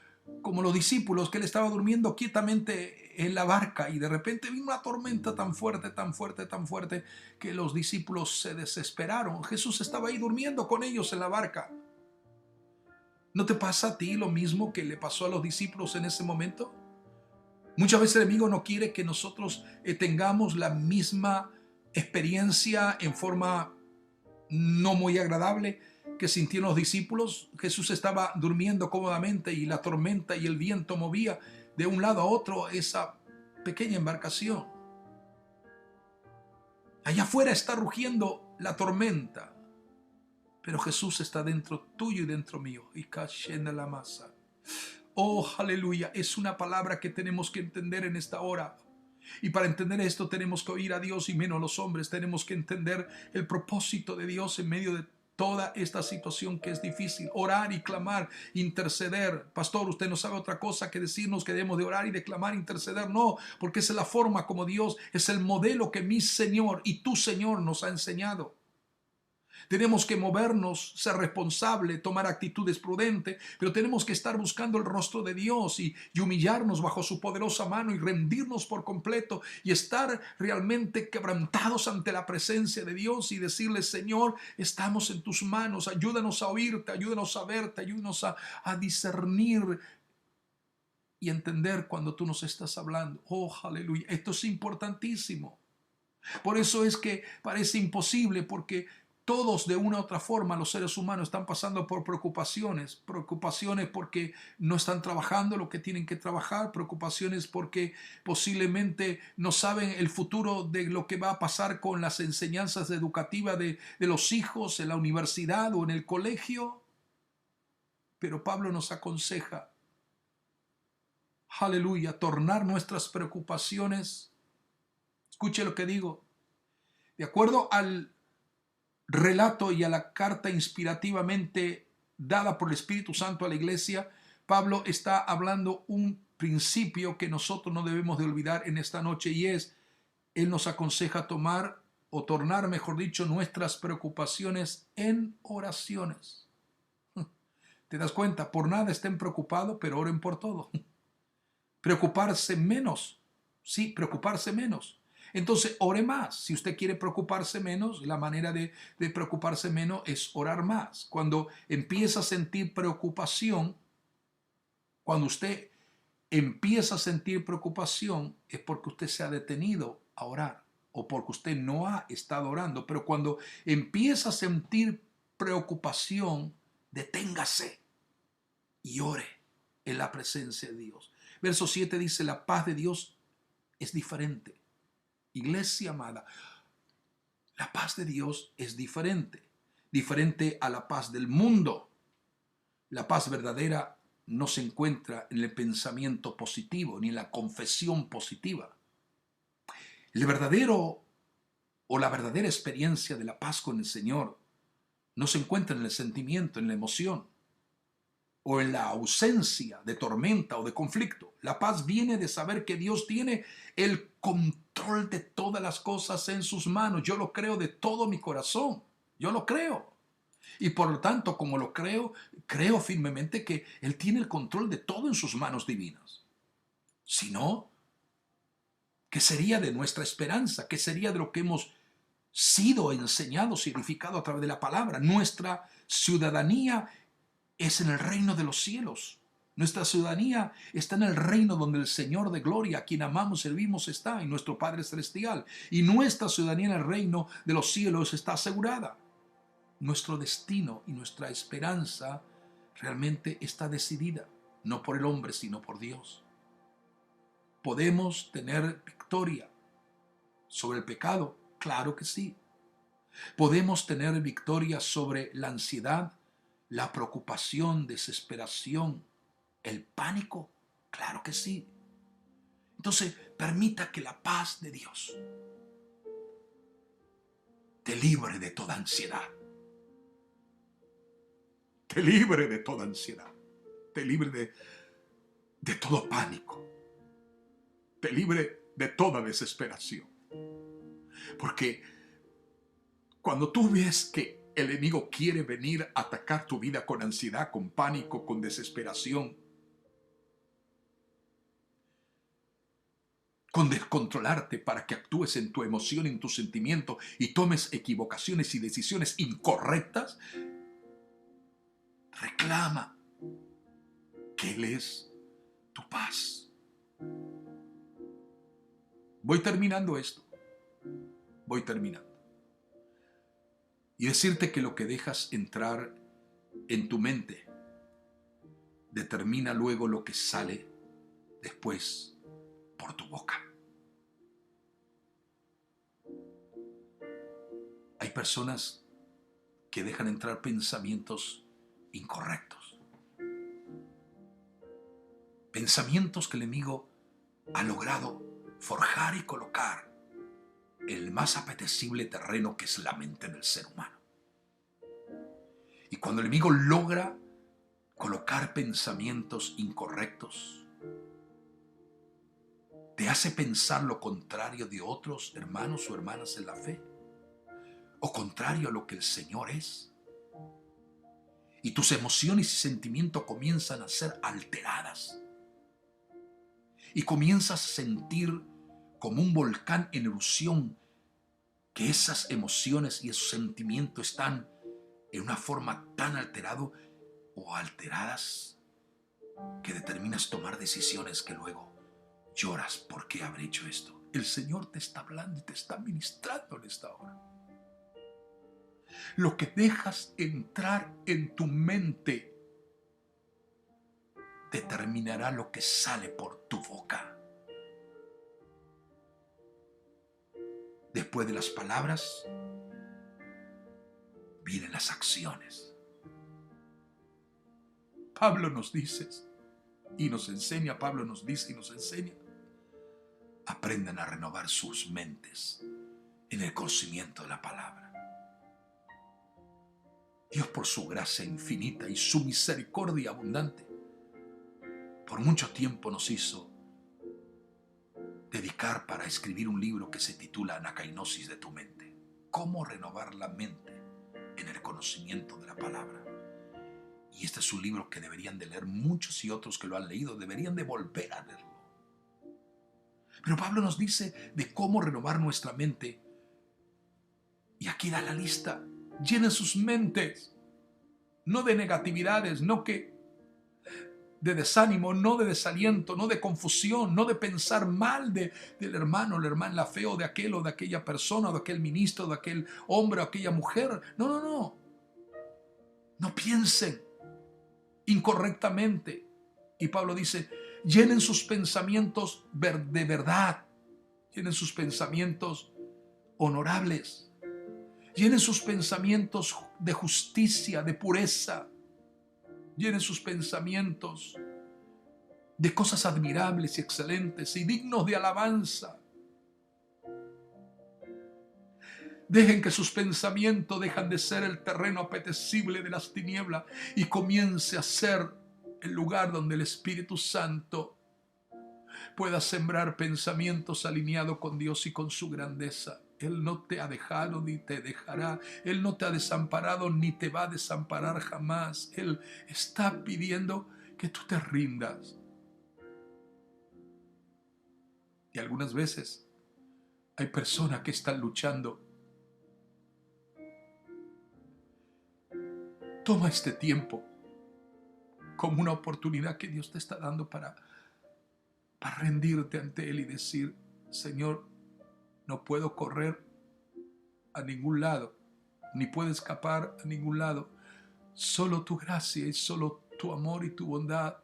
los discípulos, que Él estaba durmiendo quietamente en la barca y de repente vino una tormenta tan fuerte, tan fuerte, tan fuerte, que los discípulos se desesperaron. Jesús estaba ahí durmiendo con ellos en la barca. ¿No te pasa a ti lo mismo que le pasó a los discípulos en ese momento? Muchas veces el enemigo no quiere que nosotros tengamos la misma experiencia en forma no muy agradable que sintieron los discípulos. Jesús estaba durmiendo cómodamente y la tormenta y el viento movía de un lado a otro esa pequeña embarcación. Allá afuera está rugiendo la tormenta, pero Jesús está dentro tuyo y dentro mío. Y cayendo la masa. Oh, aleluya. Es una palabra que tenemos que entender en esta hora. Y para entender esto tenemos que oír a Dios y menos a los hombres. Tenemos que entender el propósito de Dios en medio de toda esta situación que es difícil. Orar y clamar, interceder. Pastor, usted no sabe otra cosa que decirnos que debemos de orar y de clamar, interceder. No, porque esa es la forma como Dios, es el modelo que mi Señor y tu Señor nos ha enseñado. Tenemos que movernos, ser responsable, tomar actitudes prudentes, pero tenemos que estar buscando el rostro de Dios y humillarnos bajo su poderosa mano y rendirnos por completo y estar realmente quebrantados ante la presencia de Dios y decirle: Señor, estamos en tus manos, ayúdanos a oírte, ayúdanos a verte, ayúdanos a discernir y entender cuando tú nos estás hablando. Oh, aleluya, esto es importantísimo. Por eso es que parece imposible, porque todos de una u otra forma los seres humanos están pasando por preocupaciones porque no están trabajando lo que tienen que trabajar, preocupaciones porque posiblemente no saben el futuro de lo que va a pasar con las enseñanzas educativas de los hijos en la universidad o en el colegio. Pero Pablo nos aconseja, aleluya, tornar nuestras preocupaciones. Escuche lo que digo. De acuerdo al relato y a la carta inspirativamente dada por el Espíritu Santo a la iglesia, Pablo está hablando un principio que nosotros no debemos de olvidar en esta noche, y es: él nos aconseja tomar o tornar, mejor dicho, nuestras preocupaciones en oraciones. ¿Te das cuenta? Por nada estén preocupados, pero oren por todo. Preocuparse menos. Sí, preocuparse menos. Entonces, ore más. Si usted quiere preocuparse menos, la manera de preocuparse menos es orar más. Cuando empieza a sentir preocupación, cuando usted empieza a sentir preocupación, es porque usted se ha detenido a orar o porque usted no ha estado orando. Pero cuando empieza a sentir preocupación, deténgase y ore en la presencia de Dios. Verso 7 dice: la paz de Dios es diferente. Iglesia amada, la paz de Dios es diferente a la paz del mundo. La paz verdadera no se encuentra en el pensamiento positivo ni en la confesión positiva. El verdadero o la verdadera experiencia de la paz con el Señor no se encuentra en el sentimiento, en la emoción o en la ausencia de tormenta o de conflicto. La paz viene de saber que Dios tiene el control de todas las cosas en sus manos. Yo lo creo de todo mi corazón. Yo lo creo. Y por lo tanto, como lo creo, creo firmemente que Él tiene el control de todo en sus manos divinas. Si no, ¿qué sería de nuestra esperanza? ¿Qué sería de lo que hemos sido enseñados y edificados a través de la palabra? Nuestra ciudadanía es en el reino de los cielos. Nuestra ciudadanía está en el reino donde el Señor de gloria, a quien amamos, servimos, está, y nuestro Padre celestial. Y nuestra ciudadanía en el reino de los cielos está asegurada. Nuestro destino y nuestra esperanza realmente está decidida, no por el hombre, sino por Dios. ¿Podemos tener victoria sobre el pecado? Claro que sí. ¿Podemos tener victoria sobre la ansiedad, la preocupación, desesperación, el pánico? Claro que sí. Entonces, permita que la paz de Dios te libre de toda ansiedad. Te libre de toda ansiedad. Te libre de todo pánico. Te libre de toda desesperación. Porque cuando tú ves que el enemigo quiere venir a atacar tu vida con ansiedad, con pánico, con desesperación, con descontrolarte para que actúes en tu emoción, en tu sentimiento y tomes equivocaciones y decisiones incorrectas, reclama que Él es tu paz. Voy terminando esto. Voy terminando. Y decirte que lo que dejas entrar en tu mente determina luego lo que sale después por tu boca. Hay personas que dejan entrar pensamientos incorrectos. Pensamientos que el enemigo ha logrado forjar y colocar en el más apetecible terreno que es la mente del ser humano. Y cuando el enemigo logra colocar pensamientos incorrectos, te hace pensar lo contrario de otros hermanos o hermanas en la fe. o contrario a lo que el Señor es. Y tus emociones y sentimientos comienzan a ser alteradas. Y comienzas a sentir como un volcán en erupción que esas emociones y esos sentimientos están en una forma tan alterado o alteradas que determinas tomar decisiones que luego lloras. ¿Por qué habré hecho esto? El Señor te está hablando y te está ministrando en esta hora. Lo que dejas entrar en tu mente determinará lo que sale por tu boca. Después de las palabras, vienen las acciones. Pablo nos dice y nos enseña, Pablo nos dice y nos enseña, aprendan a renovar sus mentes en el conocimiento de la palabra. Dios, por su gracia infinita y su misericordia abundante, por mucho tiempo nos hizo dedicar para escribir un libro que se titula Anacainosis de tu mente. Cómo renovar la mente en el conocimiento de la palabra. Y este es un libro que deberían de leer muchos, y otros que lo han leído deberían de volver a leerlo. Pero Pablo nos dice de cómo renovar nuestra mente. Y aquí da la lista. Llenen sus mentes, no de negatividades, no que de desánimo, no de desaliento, no de confusión, no de pensar mal del hermano, la hermana, la fe, o de aquel o de aquella persona, o de aquel ministro, de aquel hombre o aquella mujer. No, no, no. No piensen incorrectamente. Y Pablo dice, llenen sus pensamientos de verdad, llenen sus pensamientos honorables, llenen sus pensamientos de justicia, de pureza, llenen sus pensamientos de cosas admirables y excelentes y dignos de alabanza. Dejen que sus pensamientos dejan de ser el terreno apetecible de las tinieblas y comience a ser el lugar donde el Espíritu Santo pueda sembrar pensamientos alineados con Dios y con su grandeza. Él no te ha dejado ni te dejará. Él no te ha desamparado ni te va a desamparar jamás. Él está pidiendo que tú te rindas. Y algunas veces hay personas que están luchando. Toma este tiempo como una oportunidad que Dios te está dando para rendirte ante Él y decir, Señor, no puedo correr a ningún lado, ni puedo escapar a ningún lado. Solo tu gracia y solo tu amor y tu bondad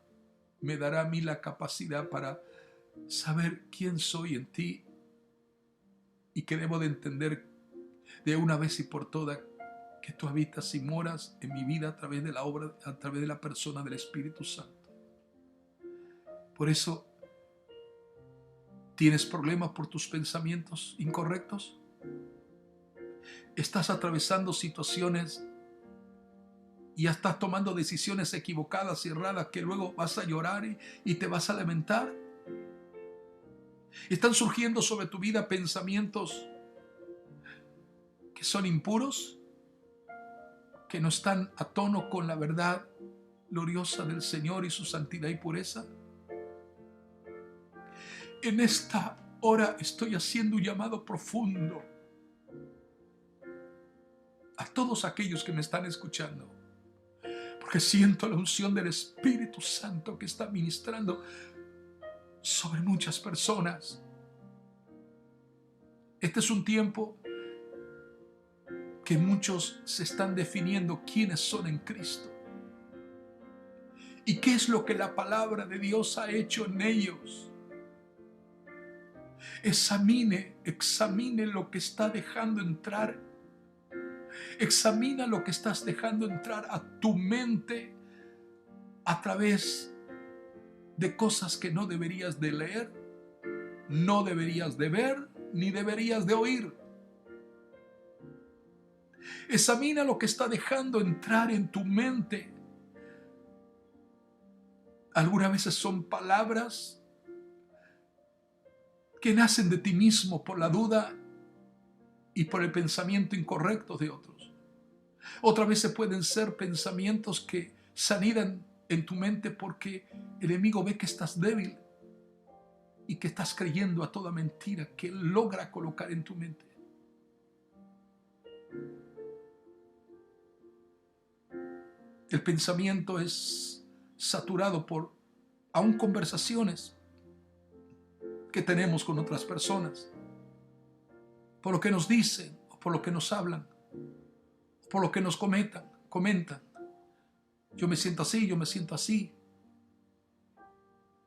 me dará a mí la capacidad para saber quién soy en ti y que debo de entender de una vez y por todas que tú habitas y moras en mi vida a través de la obra, a través de la persona del Espíritu Santo. Por eso, ¿tienes problemas por tus pensamientos incorrectos? ¿Estás atravesando situaciones y ya estás tomando decisiones equivocadas y erradas que luego vas a llorar y te vas a lamentar? ¿Están surgiendo sobre tu vida pensamientos que son impuros, que no están a tono con la verdad gloriosa del Señor y su santidad y pureza? En esta hora estoy haciendo un llamado profundo a todos aquellos que me están escuchando, porque siento la unción del Espíritu Santo que está ministrando sobre muchas personas. Este es un tiempo que muchos se están definiendo quiénes son en Cristo y qué es lo que la palabra de Dios ha hecho en ellos. Examine lo que está dejando entrar. Examina lo que estás dejando entrar a tu mente a través de cosas que no deberías de leer, no deberías de ver, ni deberías de oír. Examina lo que está dejando entrar en tu mente. Algunas veces son palabras que nacen de ti mismo por la duda y por el pensamiento incorrecto de otros. Otras veces pueden ser pensamientos que se anidan en tu mente porque el enemigo ve que estás débil y que estás creyendo a toda mentira que él logra colocar en tu mente. El pensamiento es saturado por aún conversaciones que tenemos con otras personas, por lo que nos dicen, o por lo que nos hablan, o por lo que nos comentan. Yo me siento así, yo me siento así.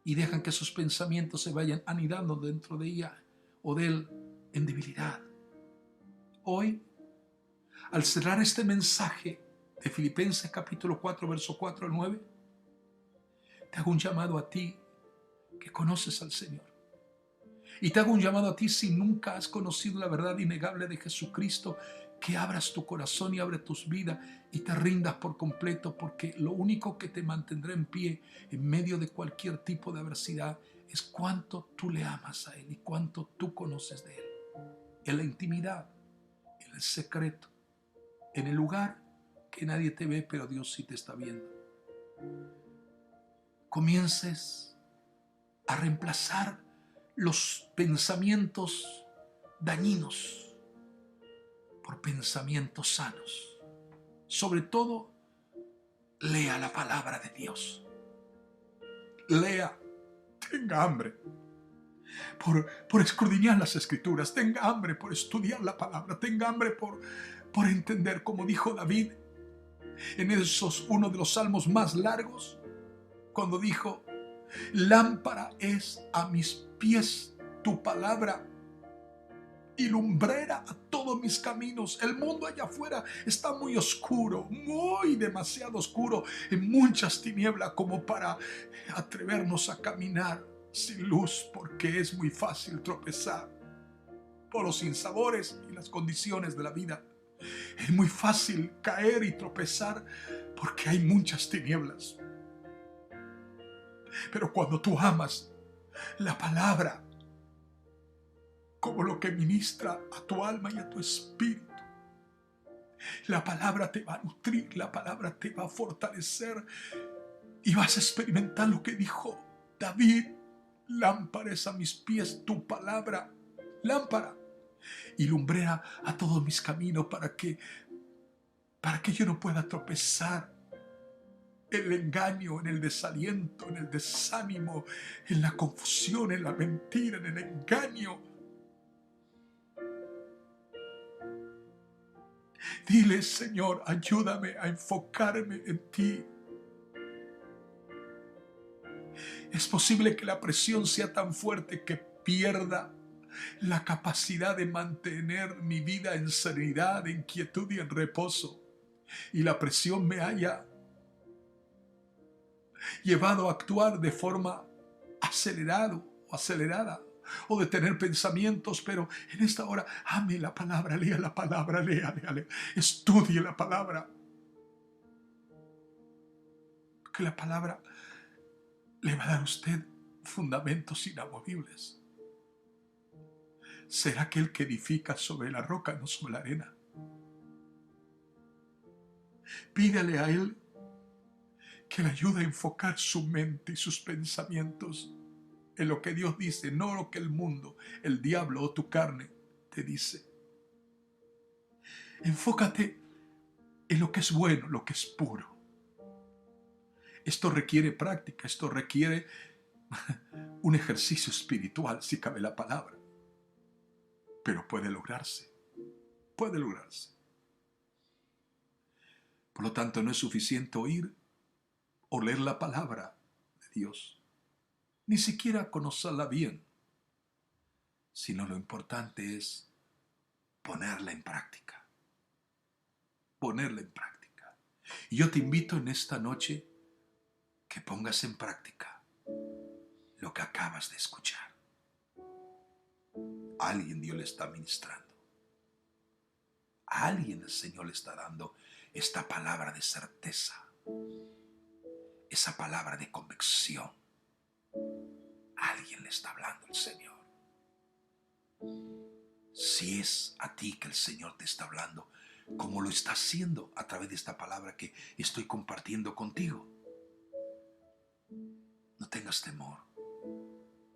Y dejan que sus pensamientos se vayan anidando dentro de ella o de él en debilidad. Hoy, al cerrar este mensaje de Filipenses capítulo 4, verso 4 al 9, te hago un llamado a ti que conoces al Señor. Y te hago un llamado a ti si nunca has conocido la verdad innegable de Jesucristo, que abras tu corazón y abre tus vidas y te rindas por completo, porque lo único que te mantendrá en pie en medio de cualquier tipo de adversidad es cuánto tú le amas a Él y cuánto tú conoces de Él. En la intimidad, en el secreto, en el lugar que nadie te ve, pero Dios sí te está viendo. Comiences a reemplazar los pensamientos dañinos por pensamientos sanos. Sobre todo, lea la palabra de Dios. Lea, tenga hambre por escudriñar las escrituras, tenga hambre por estudiar la palabra, tenga hambre por entender, como dijo David en esos uno de los salmos más largos, cuando dijo: lámpara es a mis pies tu palabra y lumbrera a todos mis caminos. El mundo allá afuera está muy oscuro, muy demasiado oscuro, en muchas tinieblas como para atrevernos a caminar sin luz, porque es muy fácil tropezar por los sinsabores y las condiciones de la vida. Es muy fácil caer y tropezar porque hay muchas tinieblas. Pero cuando tú amas la palabra como lo que ministra a tu alma y a tu espíritu, la palabra te va a nutrir, la palabra te va a fortalecer y vas a experimentar lo que dijo David: lámpara es a mis pies tu palabra, lámpara y lumbrera a todos mis caminos, para que yo no pueda tropezar en el engaño, en el desaliento, en el desánimo, en la confusión, en la mentira, en el engaño. Dile: Señor, ayúdame a enfocarme en ti. Es posible que la presión sea tan fuerte que pierda la capacidad de mantener mi vida en serenidad, en quietud y en reposo. Y la presión me haya llevado a actuar de forma acelerada, o de tener pensamientos. Pero en esta hora, ame la palabra, lea la palabra, lea, estudie la palabra. Que la palabra le va a dar a usted fundamentos inamovibles. Será aquel que edifica sobre la roca, no sobre la arena. Pídale a Él que le ayude a enfocar su mente y sus pensamientos en lo que Dios dice, no lo que el mundo, el diablo o tu carne te dice. Enfócate en lo que es bueno, lo que es puro. Esto requiere práctica, esto requiere un ejercicio espiritual, si cabe la palabra. Pero puede lograrse, puede lograrse. Por lo tanto, no es suficiente oír o leer la palabra de Dios, ni siquiera conocerla bien, sino lo importante es ponerla en práctica, ponerla en práctica. Y yo te invito en esta noche que pongas en práctica lo que acabas de escuchar. A alguien Dios le está ministrando, a alguien el Señor le está dando esta palabra de certeza, esa palabra de convicción. A alguien le está hablando el Señor. Si es a ti que el Señor te está hablando, como lo está haciendo a través de esta palabra que estoy compartiendo contigo, no tengas temor.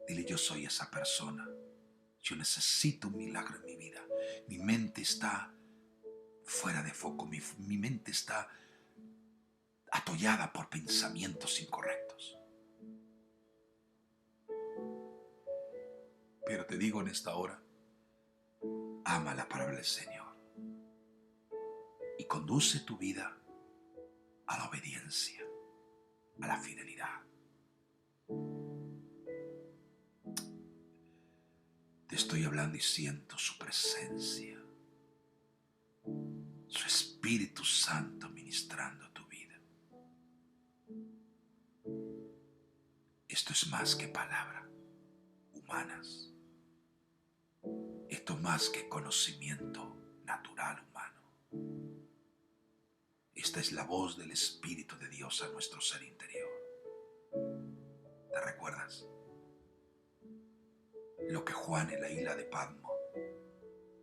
Dile, yo soy esa persona. Yo necesito un milagro en mi vida. Mi mente está fuera de foco. Mi mente está atollada por pensamientos incorrectos. Pero te digo en esta hora, ama la palabra del Señor y conduce tu vida a la obediencia, a la fidelidad. Te estoy hablando y siento su presencia, su Espíritu Santo ministrando tu vida. Esto es más que palabras humanas. Esto es más que conocimiento natural humano. Esta es la voz del Espíritu de Dios a nuestro ser interior. ¿Te recuerdas? Lo que Juan en la isla de Patmos,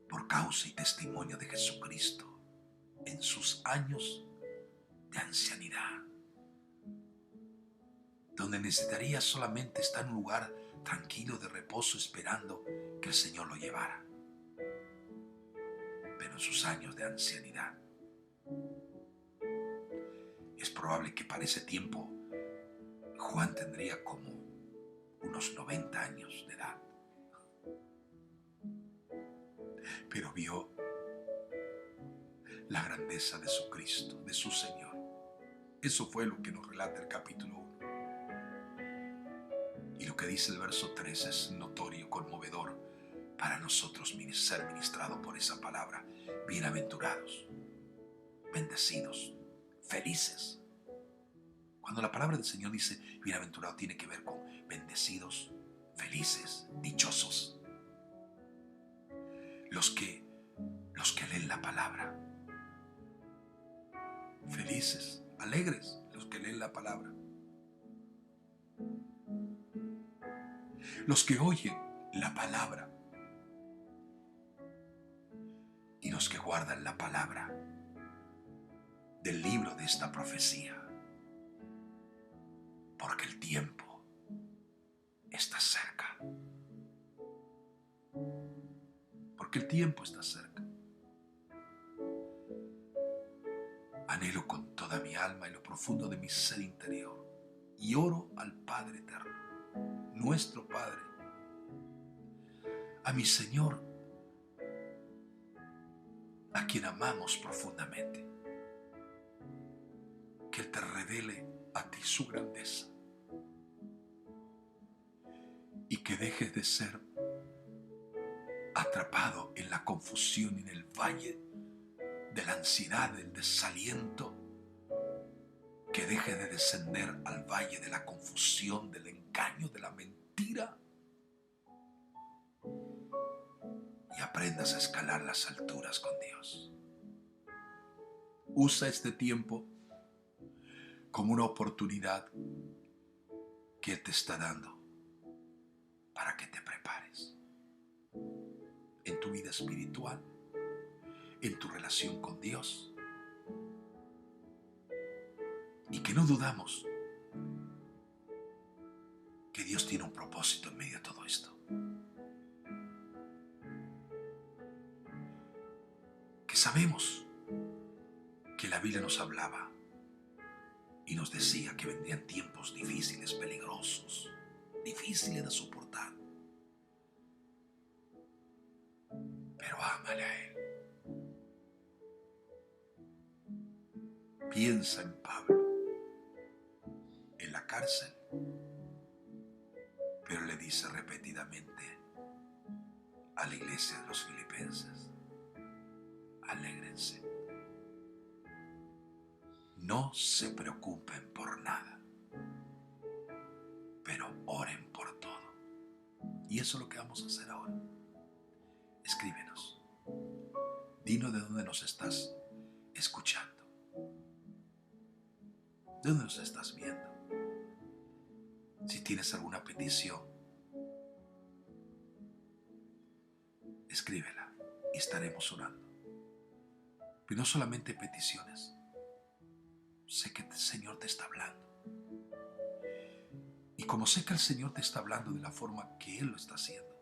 por causa y testimonio de Jesucristo, en sus años de ancianidad, donde necesitaría solamente estar en un lugar tranquilo de reposo esperando que el Señor lo llevara. Pero en sus años de ancianidad, es probable que para ese tiempo Juan tendría como unos 90 años de edad. Pero vio la grandeza de su Cristo, de su Señor. Eso fue lo que nos relata el capítulo 1. Y lo que dice el verso 3 es notorio, conmovedor para nosotros ser ministrados por esa palabra. Bienaventurados, bendecidos, felices. Cuando la palabra del Señor dice bienaventurado, tiene que ver con bendecidos, felices, dichosos. Los que leen la palabra. Felices, alegres, los que leen la palabra. Los que oyen la palabra. Y los que guardan la palabra del libro de esta profecía. Porque el tiempo está cerca. Porque el tiempo está cerca. Anhelo con toda mi alma y lo profundo de mi ser interior. Y oro al Padre eterno, nuestro Padre, a mi Señor, a quien amamos profundamente, que Él te revele a ti su grandeza y que dejes de ser atrapado en la confusión, en el valle de la ansiedad, del desaliento, que dejes de descender al valle de la confusión, del engaño, de la mentira, y aprendas a escalar las alturas con Dios. Usa este tiempo como una oportunidad que Él te está dando para que te prepares en tu vida espiritual, en tu relación con Dios, y que no dudamos que Dios tiene un propósito en medio de todo esto. Que sabemos que la Biblia nos hablaba y nos decía que vendrían tiempos difíciles, peligrosos, difíciles de soportar. Pero ámale a Él. Piensa en Pablo, en la cárcel, pero le dice repetidamente a la iglesia de los filipenses: alégrense. No se preocupen por nada, pero oren por todo. Y eso es lo que vamos a hacer ahora. Escríbenos. Dinos de dónde nos estás escuchando. ¿De dónde nos estás viendo? Si tienes alguna petición, escríbela. y estaremos orando. Pero no solamente peticiones. Sé que el Señor te está hablando. Y como sé que el Señor te está hablando de la forma que Él lo está haciendo,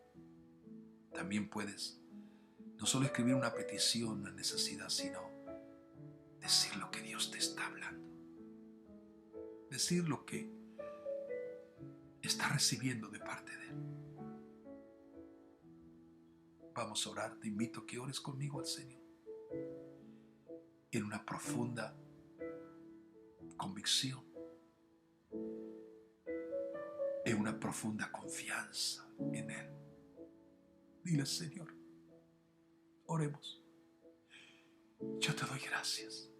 también puedes no solo escribir una petición, una necesidad, sino decir lo que Dios te está hablando. Decir lo que está recibiendo de parte de Él. Vamos a orar. Te invito a que ores conmigo al Señor en una profunda convicción, en una profunda confianza en Él. Dile, Señor, oremos. Yo te doy gracias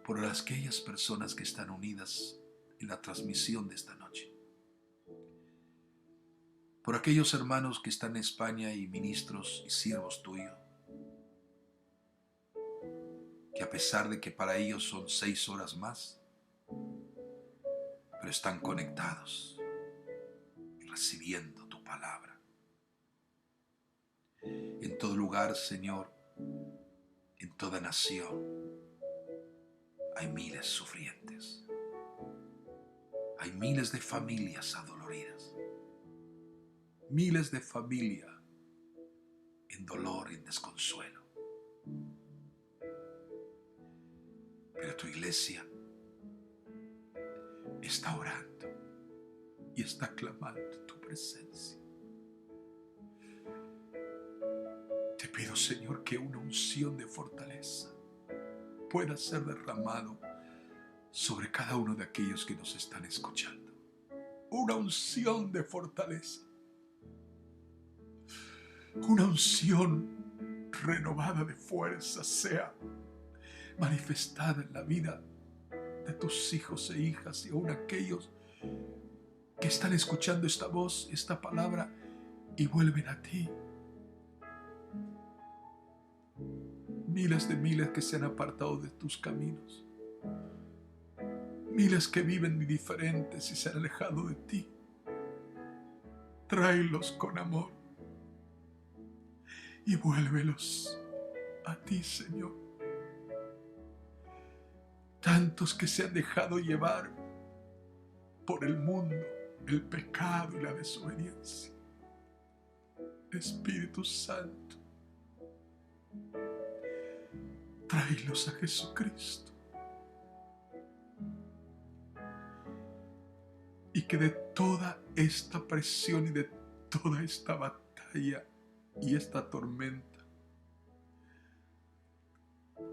por aquellas personas que están unidas en la transmisión de esta noche. Por aquellos hermanos que están en España y ministros y siervos tuyos, que a pesar de que para ellos son 6 horas más, pero están conectados, recibiendo tu palabra. En todo lugar, Señor, en toda nación, hay miles sufrientes. Hay miles de familias adoloridas. Miles de familias en dolor y en desconsuelo. Pero tu iglesia está orando y está clamando tu presencia. Te pido, Señor, que una unción de fortaleza pueda ser derramado sobre cada uno de aquellos que nos están escuchando. Una unción de fortaleza. Una unción renovada de fuerza sea manifestada en la vida de tus hijos e hijas y aún aquellos que están escuchando esta voz, esta palabra y vuelven a ti. Miles de miles que se han apartado de tus caminos. Miles que viven diferentes y se han alejado de ti. Tráelos con amor y vuélvelos a ti, Señor. Tantos que se han dejado llevar por el mundo, el pecado y la desobediencia. Espíritu Santo, tráelos a Jesucristo. Y que de toda esta presión y de toda esta batalla y esta tormenta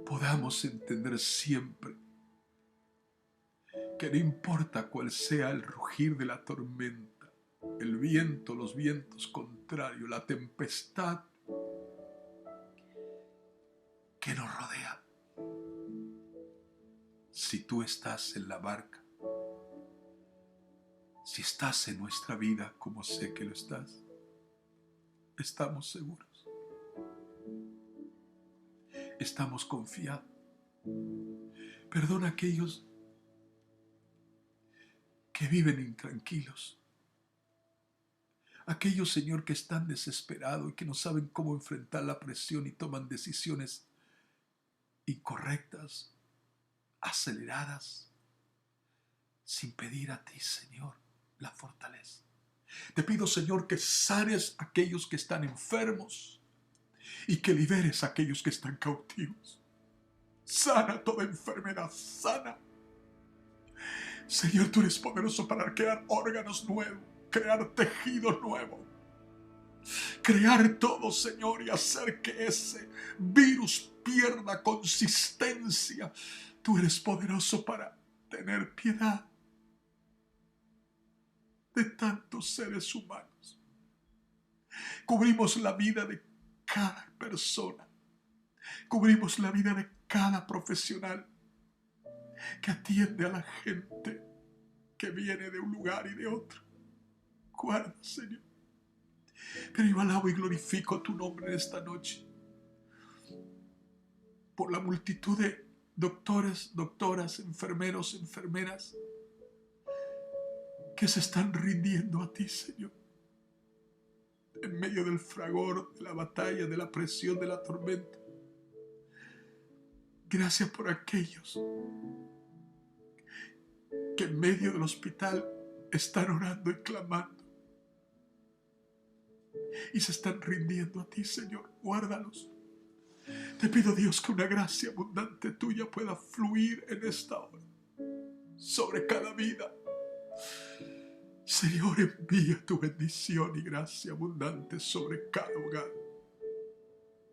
podamos entender siempre que no importa cuál sea el rugir de la tormenta, el viento, los vientos contrarios, la tempestad que nos rodea. Si tú estás en la barca, si estás en nuestra vida, como sé que lo estás, estamos seguros. Estamos confiados. Perdona a aquellos que viven intranquilos. Aquellos, Señor, que están desesperados y que no saben cómo enfrentar la presión y toman decisiones incorrectas, aceleradas, sin pedir a ti, Señor, la fortaleza. Te pido, Señor, que sanes a aquellos que están enfermos y que liberes a aquellos que están cautivos. Sana toda enfermedad, sana. Señor, tú eres poderoso para crear órganos nuevos, crear tejido nuevo, crear todo, Señor, y hacer que ese virus pierda consistencia. Tú eres poderoso para tener piedad de tantos seres humanos. Cubrimos la vida de cada persona. Cubrimos la vida de cada profesional que atiende a la gente que viene de un lugar y de otro. Guarda, Señor. Pero yo alabo y glorifico tu nombre en esta noche por la multitud de doctores, doctoras, enfermeros, enfermeras que se están rindiendo a ti, Señor. en medio del fragor, de la batalla, de la presión, de la tormenta. Gracias por aquellos que en medio del hospital están orando y clamando y se están rindiendo a ti, Señor. Guárdalos. Te pido, Dios, que una gracia abundante tuya pueda fluir en esta hora sobre cada vida. Señor, envía tu bendición y gracia abundante sobre cada hogar.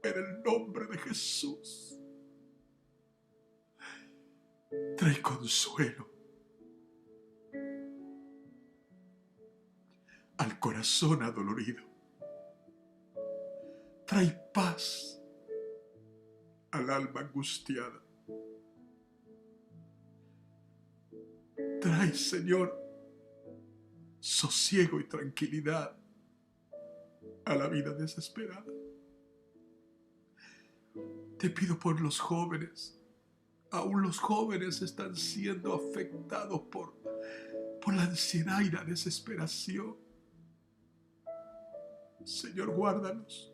En el nombre de Jesús. Trae consuelo al corazón adolorido. Trae paz al alma angustiada. Trae, Señor, sosiego y tranquilidad a la vida desesperada. Te pido por los jóvenes. Aún los jóvenes están siendo afectados por la ansiedad y la desesperación. Señor, guárdalos.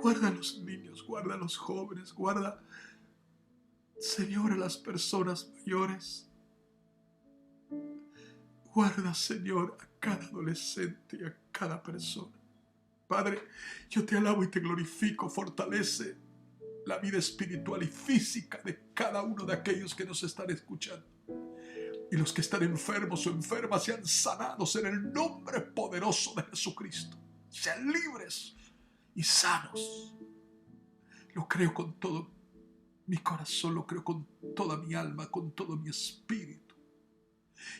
Guarda a los niños, guarda a los jóvenes, guarda, Señor, a las personas mayores. Guarda, Señor, a cada adolescente y a cada persona. Padre, yo te alabo y te glorifico. Fortalece la vida espiritual y física de cada uno de aquellos que nos están escuchando. Y los que están enfermos o enfermas sean sanados en el nombre poderoso de Jesucristo. Sean libres y sanos. Lo creo con todo mi corazón, lo creo con toda mi alma, con todo mi espíritu.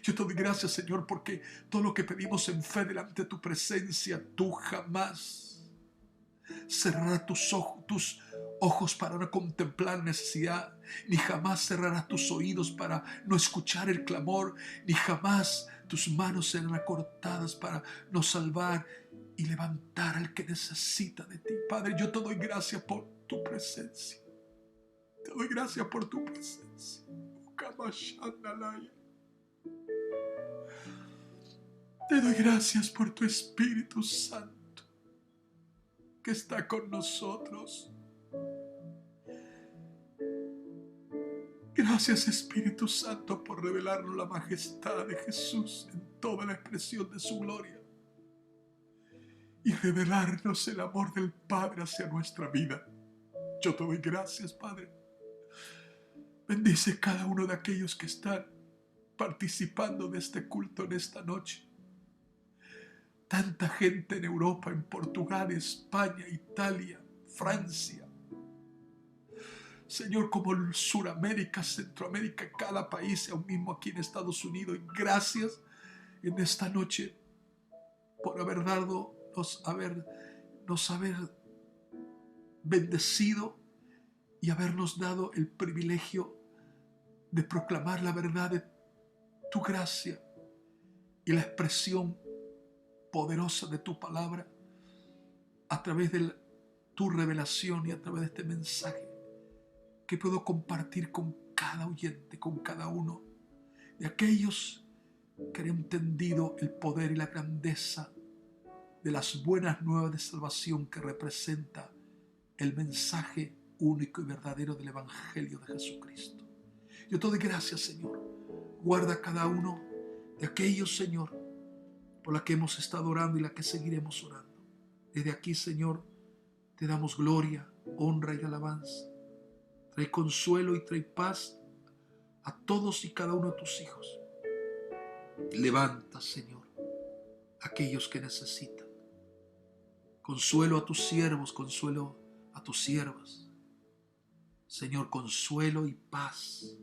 Yo te doy gracias, Señor, porque todo lo que pedimos en fe delante de tu presencia, tú jamás cerrarás tus ojos para no contemplar necesidad, ni jamás cerrarás tus oídos para no escuchar el clamor, ni jamás tus manos serán acortadas para no salvar y levantar al que necesita de ti. Padre, yo te doy gracias por tu presencia. Te doy gracias por tu presencia. Te doy gracias por tu Espíritu Santo que está con nosotros. Gracias, Espíritu Santo, por revelarnos la majestad de Jesús en toda la expresión de su gloria y revelarnos el amor del Padre hacia nuestra vida. Yo te doy gracias, Padre. Bendice cada uno de aquellos que están participando de este culto en esta noche. Tanta gente en Europa, en Portugal, España, Italia, Francia. Señor, como en Suramérica, Centroamérica, cada país, aún mismo aquí en Estados Unidos. Y gracias en esta noche por nos haber bendecido y habernos dado el privilegio de proclamar la verdad de tu gracia y la expresión poderosa de tu palabra a través de tu revelación y a través de este mensaje que puedo compartir con cada oyente, con cada uno de aquellos que han entendido el poder y la grandeza de las buenas nuevas de salvación que representa el mensaje único y verdadero del Evangelio de Jesucristo. Yo te doy gracias, Señor. Guarda cada uno de aquellos, Señor, por la que hemos estado orando y la que seguiremos orando. Desde aquí, Señor, te damos gloria, honra y alabanza. Trae consuelo y trae paz a todos y cada uno de tus hijos. Levanta, Señor, a aquellos que necesitan. Consuelo a tus siervos, consuelo a tus siervas. Señor, consuelo y paz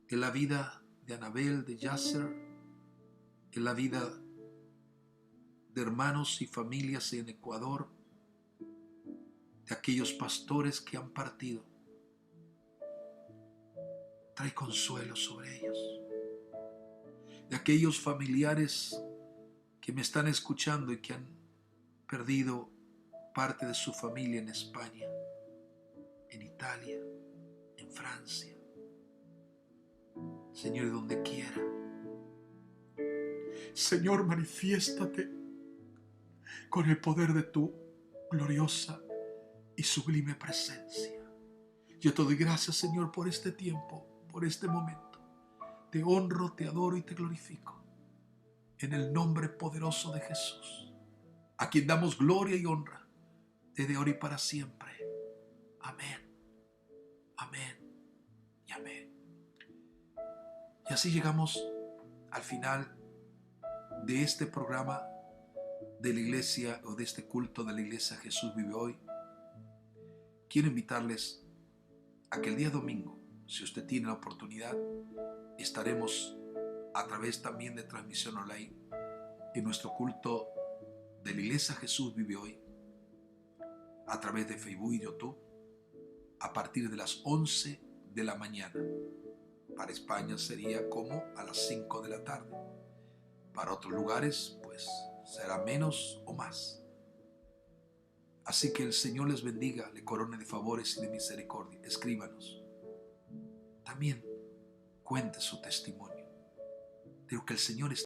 en la vida de Anabel, de Yasser, en la vida de hermanos y familias en Ecuador, de aquellos pastores que han partido. Trae consuelo sobre ellos. De aquellos familiares que me están escuchando y que han perdido parte de su familia en España, en Italia, en Francia. Señor, donde quiera. Señor, manifiéstate con el poder de tu gloriosa y sublime presencia. Yo te doy gracias, Señor, por este tiempo, por este momento. Te honro, te adoro y te glorifico. En el nombre poderoso de Jesús, a quien damos gloria y honra desde ahora y para siempre. Amén, amén y amén. Y así llegamos al final de este programa de la iglesia o de este culto de la iglesia Jesús Vive Hoy. Quiero invitarles a que el día domingo, si usted tiene la oportunidad, estaremos a través también de transmisión online en nuestro culto de la iglesia Jesús Vive Hoy, a través de Facebook y YouTube, a partir de las 11 de la mañana. Para España sería como a las 5 de la tarde. Para otros lugares, pues será menos o más. Así que el Señor les bendiga, le corone de favores y de misericordia. Escríbanos. También cuente su testimonio de lo que el Señor está